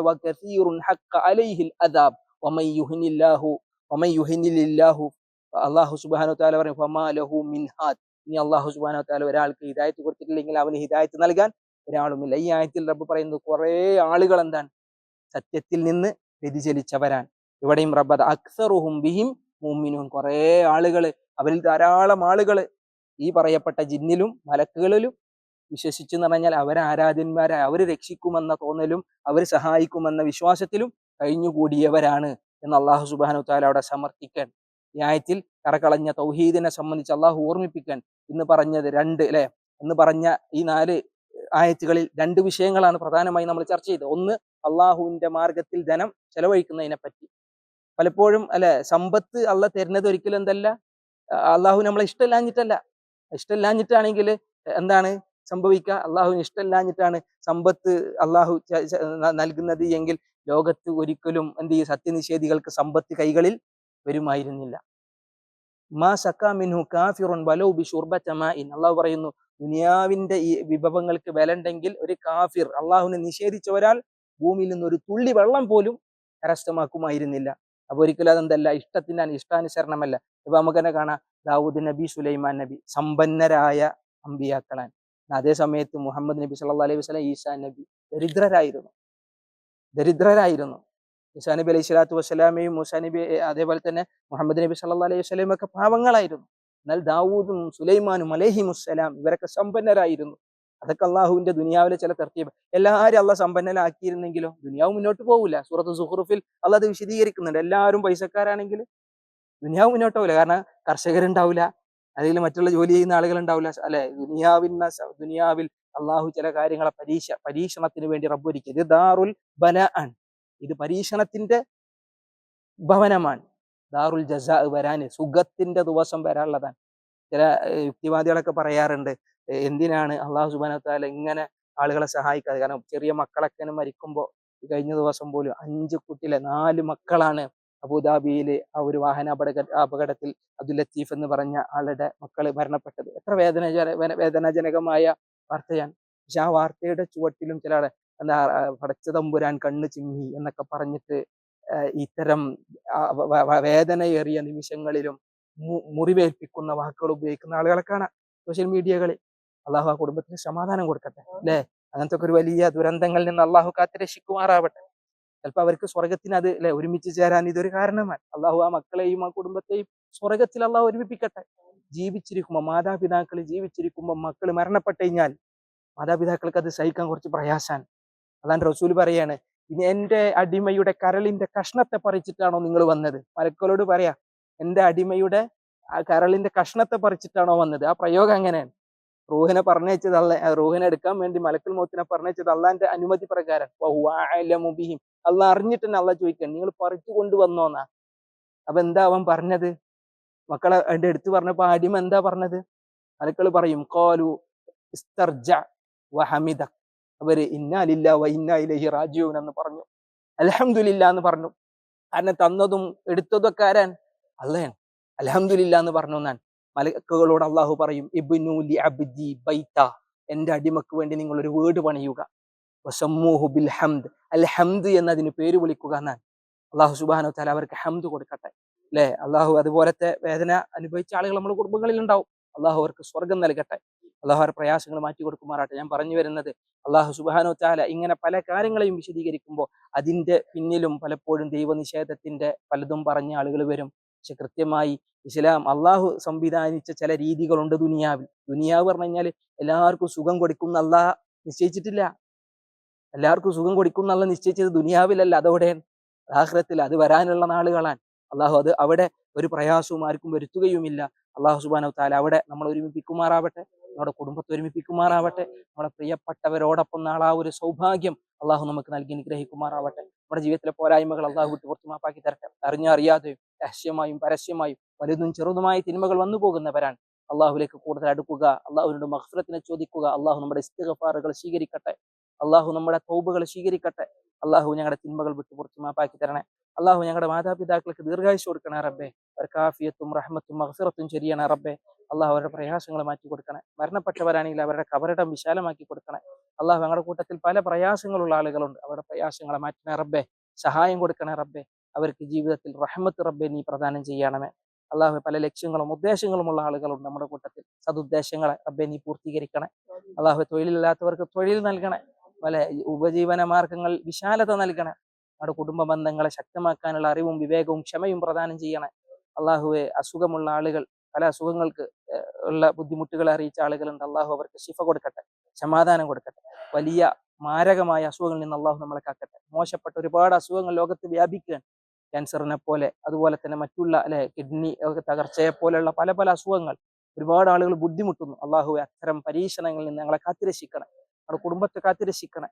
അള്ളാഹു സുബ്ഹാനഹു വതആല പറയും ഫമാ ലഹു മിൻ ഹാദ്. ഇനി അള്ളാഹു സുബ്ഹാനഹു വതആല ഒരാൾക്ക് ഹിദായത്ത് കൊടുത്തിട്ടില്ലെങ്കിൽ അവന് ഹിദായത്ത് നൽകാൻ ഒരാളുമില്ല. ഈ ആയത്തിൽ റബ്ബ് പറയുന്നത് കുറെ ആളുകൾ എന്താണ്? സത്യത്തിൽ നിന്ന് വ്യതിചലിച്ചവരാണ്. ഇവിടെയും റബ്ബ് അക്സറുഹും ബിഹിം മുഅ്മിനൂൻ, കുറെ ആളുകൾ, അവരിൽ ധാരാളം ആളുകൾ ഈ പറയപ്പെട്ട ജിന്നിലും മലക്കുകളിലും വിശ്വസിച്ചു എന്ന് പറഞ്ഞാൽ അവരെ ആരാധ്യന്മാരായ, അവർ രക്ഷിക്കുമെന്ന തോന്നലും അവർ സഹായിക്കുമെന്ന വിശ്വാസത്തിലും കഴിഞ്ഞുകൂടിയവരാണ് എന്ന് അള്ളാഹു സുബ്ഹാനഹു വതആല അവിടെ സമർത്ഥിക്കാൻ, ഈ ആയത്തിൽ കറകളഞ്ഞ തൗഹീദിനെ സംബന്ധിച്ച് അള്ളാഹു ഓർമ്മിപ്പിക്കാൻ ഇന്ന് പറഞ്ഞത് എന്ന് പറഞ്ഞ ഈ 4 ആയത്തുകളിൽ 2 വിഷയങ്ങളാണ് പ്രധാനമായി നമ്മൾ ചർച്ച ചെയ്തത്. ഒന്ന്, അള്ളാഹുവിന്റെ മാർഗത്തിൽ ധനം ചെലവഴിക്കുന്നതിനെ പറ്റി. പലപ്പോഴും സമ്പത്ത് അള്ളാഹ് തരുന്നത് ഒരിക്കലും എന്തല്ല, അള്ളാഹു നമ്മളെ ഇഷ്ടമില്ലാഞ്ഞിട്ടാണെങ്കിൽ എന്താണ് സംഭവിക്കുക? അള്ളാഹുവിന് ഇഷ്ടമില്ലാഞ്ഞിട്ടാണ് സമ്പത്ത് അള്ളാഹു നൽകുന്നത് എങ്കിൽ ലോകത്ത് ഒരിക്കലും എന്ത് ചെയ്യും? സത്യനിഷേധികൾക്ക് സമ്പത്ത് കൈകളിൽ വരുമായിരുന്നില്ല. മാ സക്കാ മിൻഹു കാഫിറുൻ വലൗ ബിശുർബത മാഇൻ. അള്ളാഹു പറയുന്നു, ദുനിയാവിന്റെ ഈ വിഭവങ്ങൾക്ക് വില ഉണ്ടെങ്കിൽ ഒരു കാഫിർ, അള്ളാഹുവിനെ നിഷേധിച്ച ഒരാൾ ഭൂമിയിൽ നിന്ന് ഒരു തുള്ളി വെള്ളം പോലും കരസ്ഥമാക്കുമായിരുന്നില്ല. അപ്പൊ ഒരിക്കലും അതെന്തല്ല, ഇഷ്ടാനുസരണമല്ല. ഇപ്പൊ നമുക്ക് തന്നെ കാണാം, ദാവൂദ് നബി, സുലൈമാൻ നബി സമ്പന്നരായ അമ്പിയാക്കളാണ്. അതേ സമയത്ത് മുഹമ്മദ് നബി സല്ലല്ലാഹു അലൈഹി വസല്ലം, ഈസാ നബി ദരിദ്രരായിരുന്നു. ഈസാ നബി അലൈഹി സ്വലാത്തു വസ്സലാമയും മൂസാ നബി, അതേപോലെ തന്നെ മുഹമ്മദ് നബി സല്ലല്ലാഹു അലൈഹി വസല്ലം ഒക്കെ പാവങ്ങളായിരുന്നു. എന്നാൽ ദാവൂദും സുലൈമാനും അലൈഹിമുസ്സലാം ഇവരൊക്കെ സമ്പന്നരായിരുന്നു. അതൊക്കെ അള്ളാഹുവിന്റെ ദുനിയാവിലെ ചില തർത്തീബ്. എല്ലാവരും അള്ളാഹ് സമ്പന്നനാക്കിയിരുന്നെങ്കിലോ ദുനിയാവ് മുന്നോട്ട് പോകില്ല. സൂറത്ത് സുഖ്റുഫിൽ അള്ളാഹ് അത് വിശദീകരിക്കുന്നുണ്ട്. എല്ലാവരും പൈസക്കാരാണെങ്കിൽ ദുനിയാവ് മുന്നോട്ട് പോകില്ല. കാരണം കർഷകരുണ്ടാവില്ല, അതിൽ മറ്റുള്ള ജോലി ചെയ്യുന്ന ആളുകൾ ഉണ്ടാവില്ല. ദുനിയാവിൽ അള്ളാഹു ചില കാര്യങ്ങളെ പരീക്ഷണത്തിന് വേണ്ടി റബ്ബ് ഒരുക്കി. ഇത് ദാറുൽ ബലാഅൻ, ഇത് പരീക്ഷണത്തിന്റെ ഭവനമാണ്. ദാറുൽ ജസാ വരാന്, സുഖത്തിന്റെ ദിവസം വരാനുള്ളതാണ്. ചില യുക്തിവാദികളൊക്കെ പറയാറുണ്ട്, എന്തിനാണ് അള്ളാഹു സുബ്ഹാനഹു വതആല ഇങ്ങനെ ആളുകളെ സഹായിക്കാതെ? കാരണം ചെറിയ മക്കളൊക്കെ മരിക്കുമ്പോൾ കഴിഞ്ഞ ദിവസം പോലും 5 കുട്ടിയിലെ 4 മക്കളാണ് അബുദാബിയിലെ ആ ഒരു അപകടത്തിൽ അബ്ദുൽ ലത്തീഫ് എന്ന് പറഞ്ഞ ആളുടെ മക്കള് മരണപ്പെട്ടത് എത്ര വേദനാജനകമായ വാർത്തയാണ്. പക്ഷെ ആ വാർത്തയുടെ ചുവട്ടിലും ചില എന്താ പടച്ച തമ്പുരാൻ കണ്ണ് ചിമ്മി എന്നൊക്കെ പറഞ്ഞിട്ട് ഇത്തരം വേദനയേറിയ നിമിഷങ്ങളിലും മുറിവേൽപ്പിക്കുന്ന വാക്കുകൾ ഉപയോഗിക്കുന്ന ആളുകളെ കാണാം സോഷ്യൽ മീഡിയകളിൽ. അള്ളാഹു ആ കുടുംബത്തിന് സമാധാനം കൊടുക്കട്ടെ അല്ലെ. അങ്ങനത്തെ ഒരു വലിയ ദുരന്തങ്ങളിൽ നിന്ന് അള്ളാഹു കാത്ത് രക്ഷിക്കുമാറാവട്ടെ. ചിലപ്പോൾ അവർക്ക് സ്വർഗത്തിന് അത് അല്ലെ ഒരുമിച്ച് ചേരാൻ ഇതൊരു കാരണമാണ്. അള്ളാഹു ആ മക്കളെയും ആ കുടുംബത്തെയും സ്വർഗത്തിൽ അള്ളാഹു ഒരുമിപ്പിക്കട്ടെ. ജീവിച്ചിരിക്കുമ്പോൾ മാതാപിതാക്കൾ ജീവിച്ചിരിക്കുമ്പോൾ മക്കൾ മരണപ്പെട്ട് കഴിഞ്ഞാൽ മാതാപിതാക്കൾക്ക് അത് സഹിക്കാൻ കുറച്ച് പ്രയാസാണ്. അതാണ് റസൂൽ പറയാണ്, ഇനി എന്റെ അടിമയുടെ കരളിന്റെ കഷ്ണത്തെ പറിച്ചിട്ടാണോ നിങ്ങൾ വന്നത്? മലക്കളോട് പറയാ, എന്റെ അടിമയുടെ കരളിന്റെ കഷ്ണത്തെ പറിച്ചിട്ടാണോ വന്നത്? ആ പ്രയോഗം അങ്ങനെയാണ്. റൂഹിനെ പറഞ്ഞയച്ചത് റൂഹിനെ എടുക്കാൻ വേണ്ടി മലക്കുൽ മൗത്തിനെ പറഞ്ഞയച്ചത് അള്ളാന്റെ അനുമതി പ്രകാരം. അള്ളാഹ് അറിഞ്ഞിട്ട് തന്നെ അള്ളാഹ് ചോദിക്കാൻ, നിങ്ങൾ പറിച്ചു കൊണ്ടുവന്നോന്നാ. അപ്പൊ എന്താ അവൻ പറഞ്ഞത്? മക്കളെ എന്റെ എടുത്ത് പറഞ്ഞപ്പോ അടിമ എന്താ പറഞ്ഞത്? മലക്കൾ പറയും ഖാലു ഇസ്തർജ വഹമിദ. അവര് ഇന്നാ ലില്ലാഹി വ ഇന്നാ ഇലൈഹി റാജിഊൻ എന്ന് പറഞ്ഞു, അൽഹംദുലില്ലാ എന്ന് പറഞ്ഞു. കാരണം തന്നതും എടുത്തതും ഒക്കെ ആരാൻ? അള്ളയാണ്. അൽഹംദുലില്ലാ എന്ന് പറഞ്ഞു എന്നാണ്. മലക്കുകളോട് അള്ളാഹു പറയും ഇബ്നു ലി അബ്ദി ബൈത, എന്റെ അടിമക്ക് വേണ്ടി നിങ്ങൾ ഒരു വീട് പണിയുക. വസമ്മൂഹു ബിൽ ഹംദ്, അൽ ഹംദ് എന്നതിന് പേര് വിളിക്കുക എന്നാണ്. അള്ളാഹു സുബ്ഹാനഹു വ തആല അവർക്ക് ഹംദ് കൊടുക്കട്ടെ അല്ലെ. അള്ളാഹു അതുപോലത്തെ വേദന അനുഭവിച്ച ആളുകൾ നമ്മുടെ കുടുംബങ്ങളിൽ ഉണ്ടാവും. അള്ളാഹു അവർക്ക് സ്വർഗം നൽകട്ടെ. അള്ളാഹു അവരുടെ പ്രയാസങ്ങൾ മാറ്റി കൊടുക്കുമാറാട്ടെ. ഞാൻ പറഞ്ഞു വരുന്നത്, അള്ളാഹു സുബ്ഹാനഹു വ തആല ഇങ്ങനെ പല കാര്യങ്ങളെയും വിശദീകരിക്കുമ്പോൾ അതിന്റെ പിന്നിലും പലപ്പോഴും ദൈവനിഷേധത്തിന്റെ പലതും പറഞ്ഞ ആളുകൾ വരും. പക്ഷെ കൃത്യമായി ഇസ്ലാം അള്ളാഹു സംവിധാനിച്ച ചില രീതികളുണ്ട് ദുനിയാവിൽ. ദുനിയാവ് പറഞ്ഞു കഴിഞ്ഞാൽ എല്ലാവർക്കും സുഖം കൊടുക്കുന്ന അള്ളാഹ് നിശ്ചയിച്ചിട്ടില്ല. എല്ലാവർക്കും സുഖം കൊടുക്കുന്ന അള്ളാഹ് നിശ്ചയിച്ചത് ദുനിയാവിലല്ല, അതോടെയാണ് ആഖിറത്തിൽ. അത് വരാനുള്ള നാളുകളാണ്. അള്ളാഹു അത് അവിടെ ഒരു പ്രയാസവും ആർക്കും വരുത്തുകയുമില്ല. അള്ളാഹു സുബ്ഹാനഹു വ തആല അവിടെ നമ്മൾ ഒരുമിപ്പിക്കുമാറാവട്ടെ, നമ്മുടെ കുടുംബത്തെ ഒരുമിപ്പിക്കുമാറാവട്ടെ. നമ്മുടെ പ്രിയപ്പെട്ടവരോടൊപ്പം നാളെ ഒരു സൗഭാഗ്യം അള്ളാഹു നമുക്ക് നൽകി അനുഗ്രഹിക്കുമാറാവട്ടെ. നമ്മുടെ ജീവിതത്തിലെ പോരായ്മകൾ അള്ളാഹു വിട്ട് പുറത്തു മാപ്പാക്കി തരട്ടെ. അറിഞ്ഞറിയാതെയും രഹസ്യമായും പരസ്യമായും വലുതും ചെറുതുമായ തിന്മകൾ വന്നു പോകുന്നവരാണ്. അള്ളാഹുലേക്ക് കൂടുതൽ അടുക്കുക, അള്ളാഹുവിനോട് മഗ്ഫിറത്തിനെ ചോദിക്കുക. അള്ളാഹു നമ്മുടെ ഇസ്തിഗ്ഫാറുകൾ സ്വീകരിക്കട്ടെ. അള്ളാഹു നമ്മുടെ തൗബകൾ സ്വീകരിക്കട്ടെ. അള്ളാഹു ഞങ്ങളുടെ തിന്മകൾ വിട്ട് പുറത്തു മാപ്പാക്കി തരണേ. അള്ളാഹു ഞങ്ങളുടെ മാതാപിതാക്കൾക്ക് ദീർഘായുസ് കൊടുക്കണേ റബ്ബേ. അവർക്ക് ആഫിയത്തും റഹ്മത്തും മഗ്ഫിറത്തും ചെയ്യണേ റബ്ബേ. അള്ളാഹു അവരുടെ പ്രയാസങ്ങൾ മാറ്റി കൊടുക്കണേ. മരണപ്പെട്ടവരാണെങ്കിൽ അവരുടെ കബറിടം വിശാലമാക്കി കൊടുക്കണേ. അള്ളാഹു ഞങ്ങളുടെ കൂട്ടത്തിൽ പല പ്രയാസങ്ങളുള്ള ആളുകളുണ്ട്. അവരുടെ പ്രയാസങ്ങളെ മാറ്റണേ റബ്ബേ. സഹായം കൊടുക്കണേ റബ്ബേ. അവർക്ക് ജീവിതത്തിൽ റഹ്മത്ത് റബ്ബേ നീ പ്രദാനം ചെയ്യണമേ. അള്ളാഹു പല ലക്ഷ്യങ്ങളും ഉദ്ദേശങ്ങളുമുള്ള ആളുകളുണ്ട് നമ്മുടെ കൂട്ടത്തിൽ. സതുദ്ദേശങ്ങളെ റബ്ബേ നീ പൂർത്തീകരിക്കണേ. അള്ളാഹു തൊഴിലില്ലാത്തവർക്ക് തൊഴിൽ നൽകണേ. പല ഉപജീവന മാർഗങ്ങൾ വിശാലത നൽകണേ. നമ്മുടെ കുടുംബ ബന്ധങ്ങളെ ശക്തമാക്കാനുള്ള അറിവും വിവേകവും ക്ഷമയും പ്രദാനം ചെയ്യണേ. അള്ളാഹുവെ അസുഖമുള്ള ആളുകൾ, പല അസുഖങ്ങൾക്ക് ഉള്ള ബുദ്ധിമുട്ടുകൾ അറിയിച്ച ആളുകളുണ്ട്. അള്ളാഹു അവർക്ക് ശിഫ കൊടുക്കട്ടെ, സമാധാനം കൊടുക്കട്ടെ. വലിയ മാരകമായ അസുഖങ്ങളിൽ നിന്ന് അള്ളാഹു നമ്മളെ കാക്കട്ടെ. മോശപ്പെട്ട ഒരുപാട് അസുഖങ്ങൾ ലോകത്ത് വ്യാപിക്കുകയാണ്. ക്യാൻസറിനെ പോലെ, അതുപോലെ തന്നെ മറ്റുള്ള കിഡ്നി തകർച്ചയെ പോലെയുള്ള പല പല അസുഖങ്ങൾ ഒരുപാട് ആളുകൾ ബുദ്ധിമുട്ടുന്നു. അള്ളാഹുവെ അത്തരം പരീക്ഷണങ്ങളിൽ നിന്ന് ഞങ്ങളെ കാത്തിരക്ഷിക്കണേ, നമ്മുടെ കുടുംബത്തെ കാത്തിരക്ഷിക്കണേ.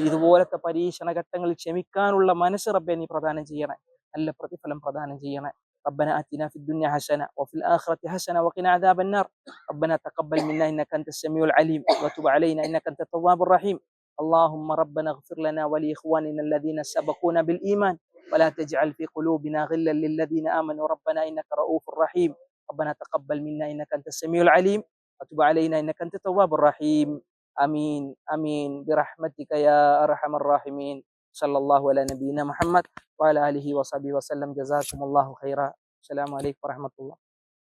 ഇതുപോലത്തെ പരീക്ഷണ ഘട്ടങ്ങളിൽ ക്ഷമിക്കാനുള്ള മനസ്സ് റബ്ബെ നീ പ്രദാനം ചെയ്യണേ. നല്ല പ്രതിഫലം പ്രദാനം ചെയ്യണേ. ربنا آتنا في الدنيا حسنة وفي الآخرة حسنة وقنا عذاب النار. ربنا تقبل منا إنك أنت السميع العليم وتب علينا إنك أنت التواب الرحيم. اللهم ربنا اغفر لنا ولإخواننا الذين سبقونا بالإيمان ولا تجعل في قلوبنا غلا للذين آمنوا ربنا إنك رؤوف رحيم. ربنا تقبل منا إنك أنت السميع العليم وتب علينا إنك أنت التواب الرحيم. آمين آمين برحمتك يا أرحم الراحمين. صلى الله على نبينا محمد وعلى آله وصحبه وسلم. جزاكم الله خيرا. السلام عليكم ورحمة الله.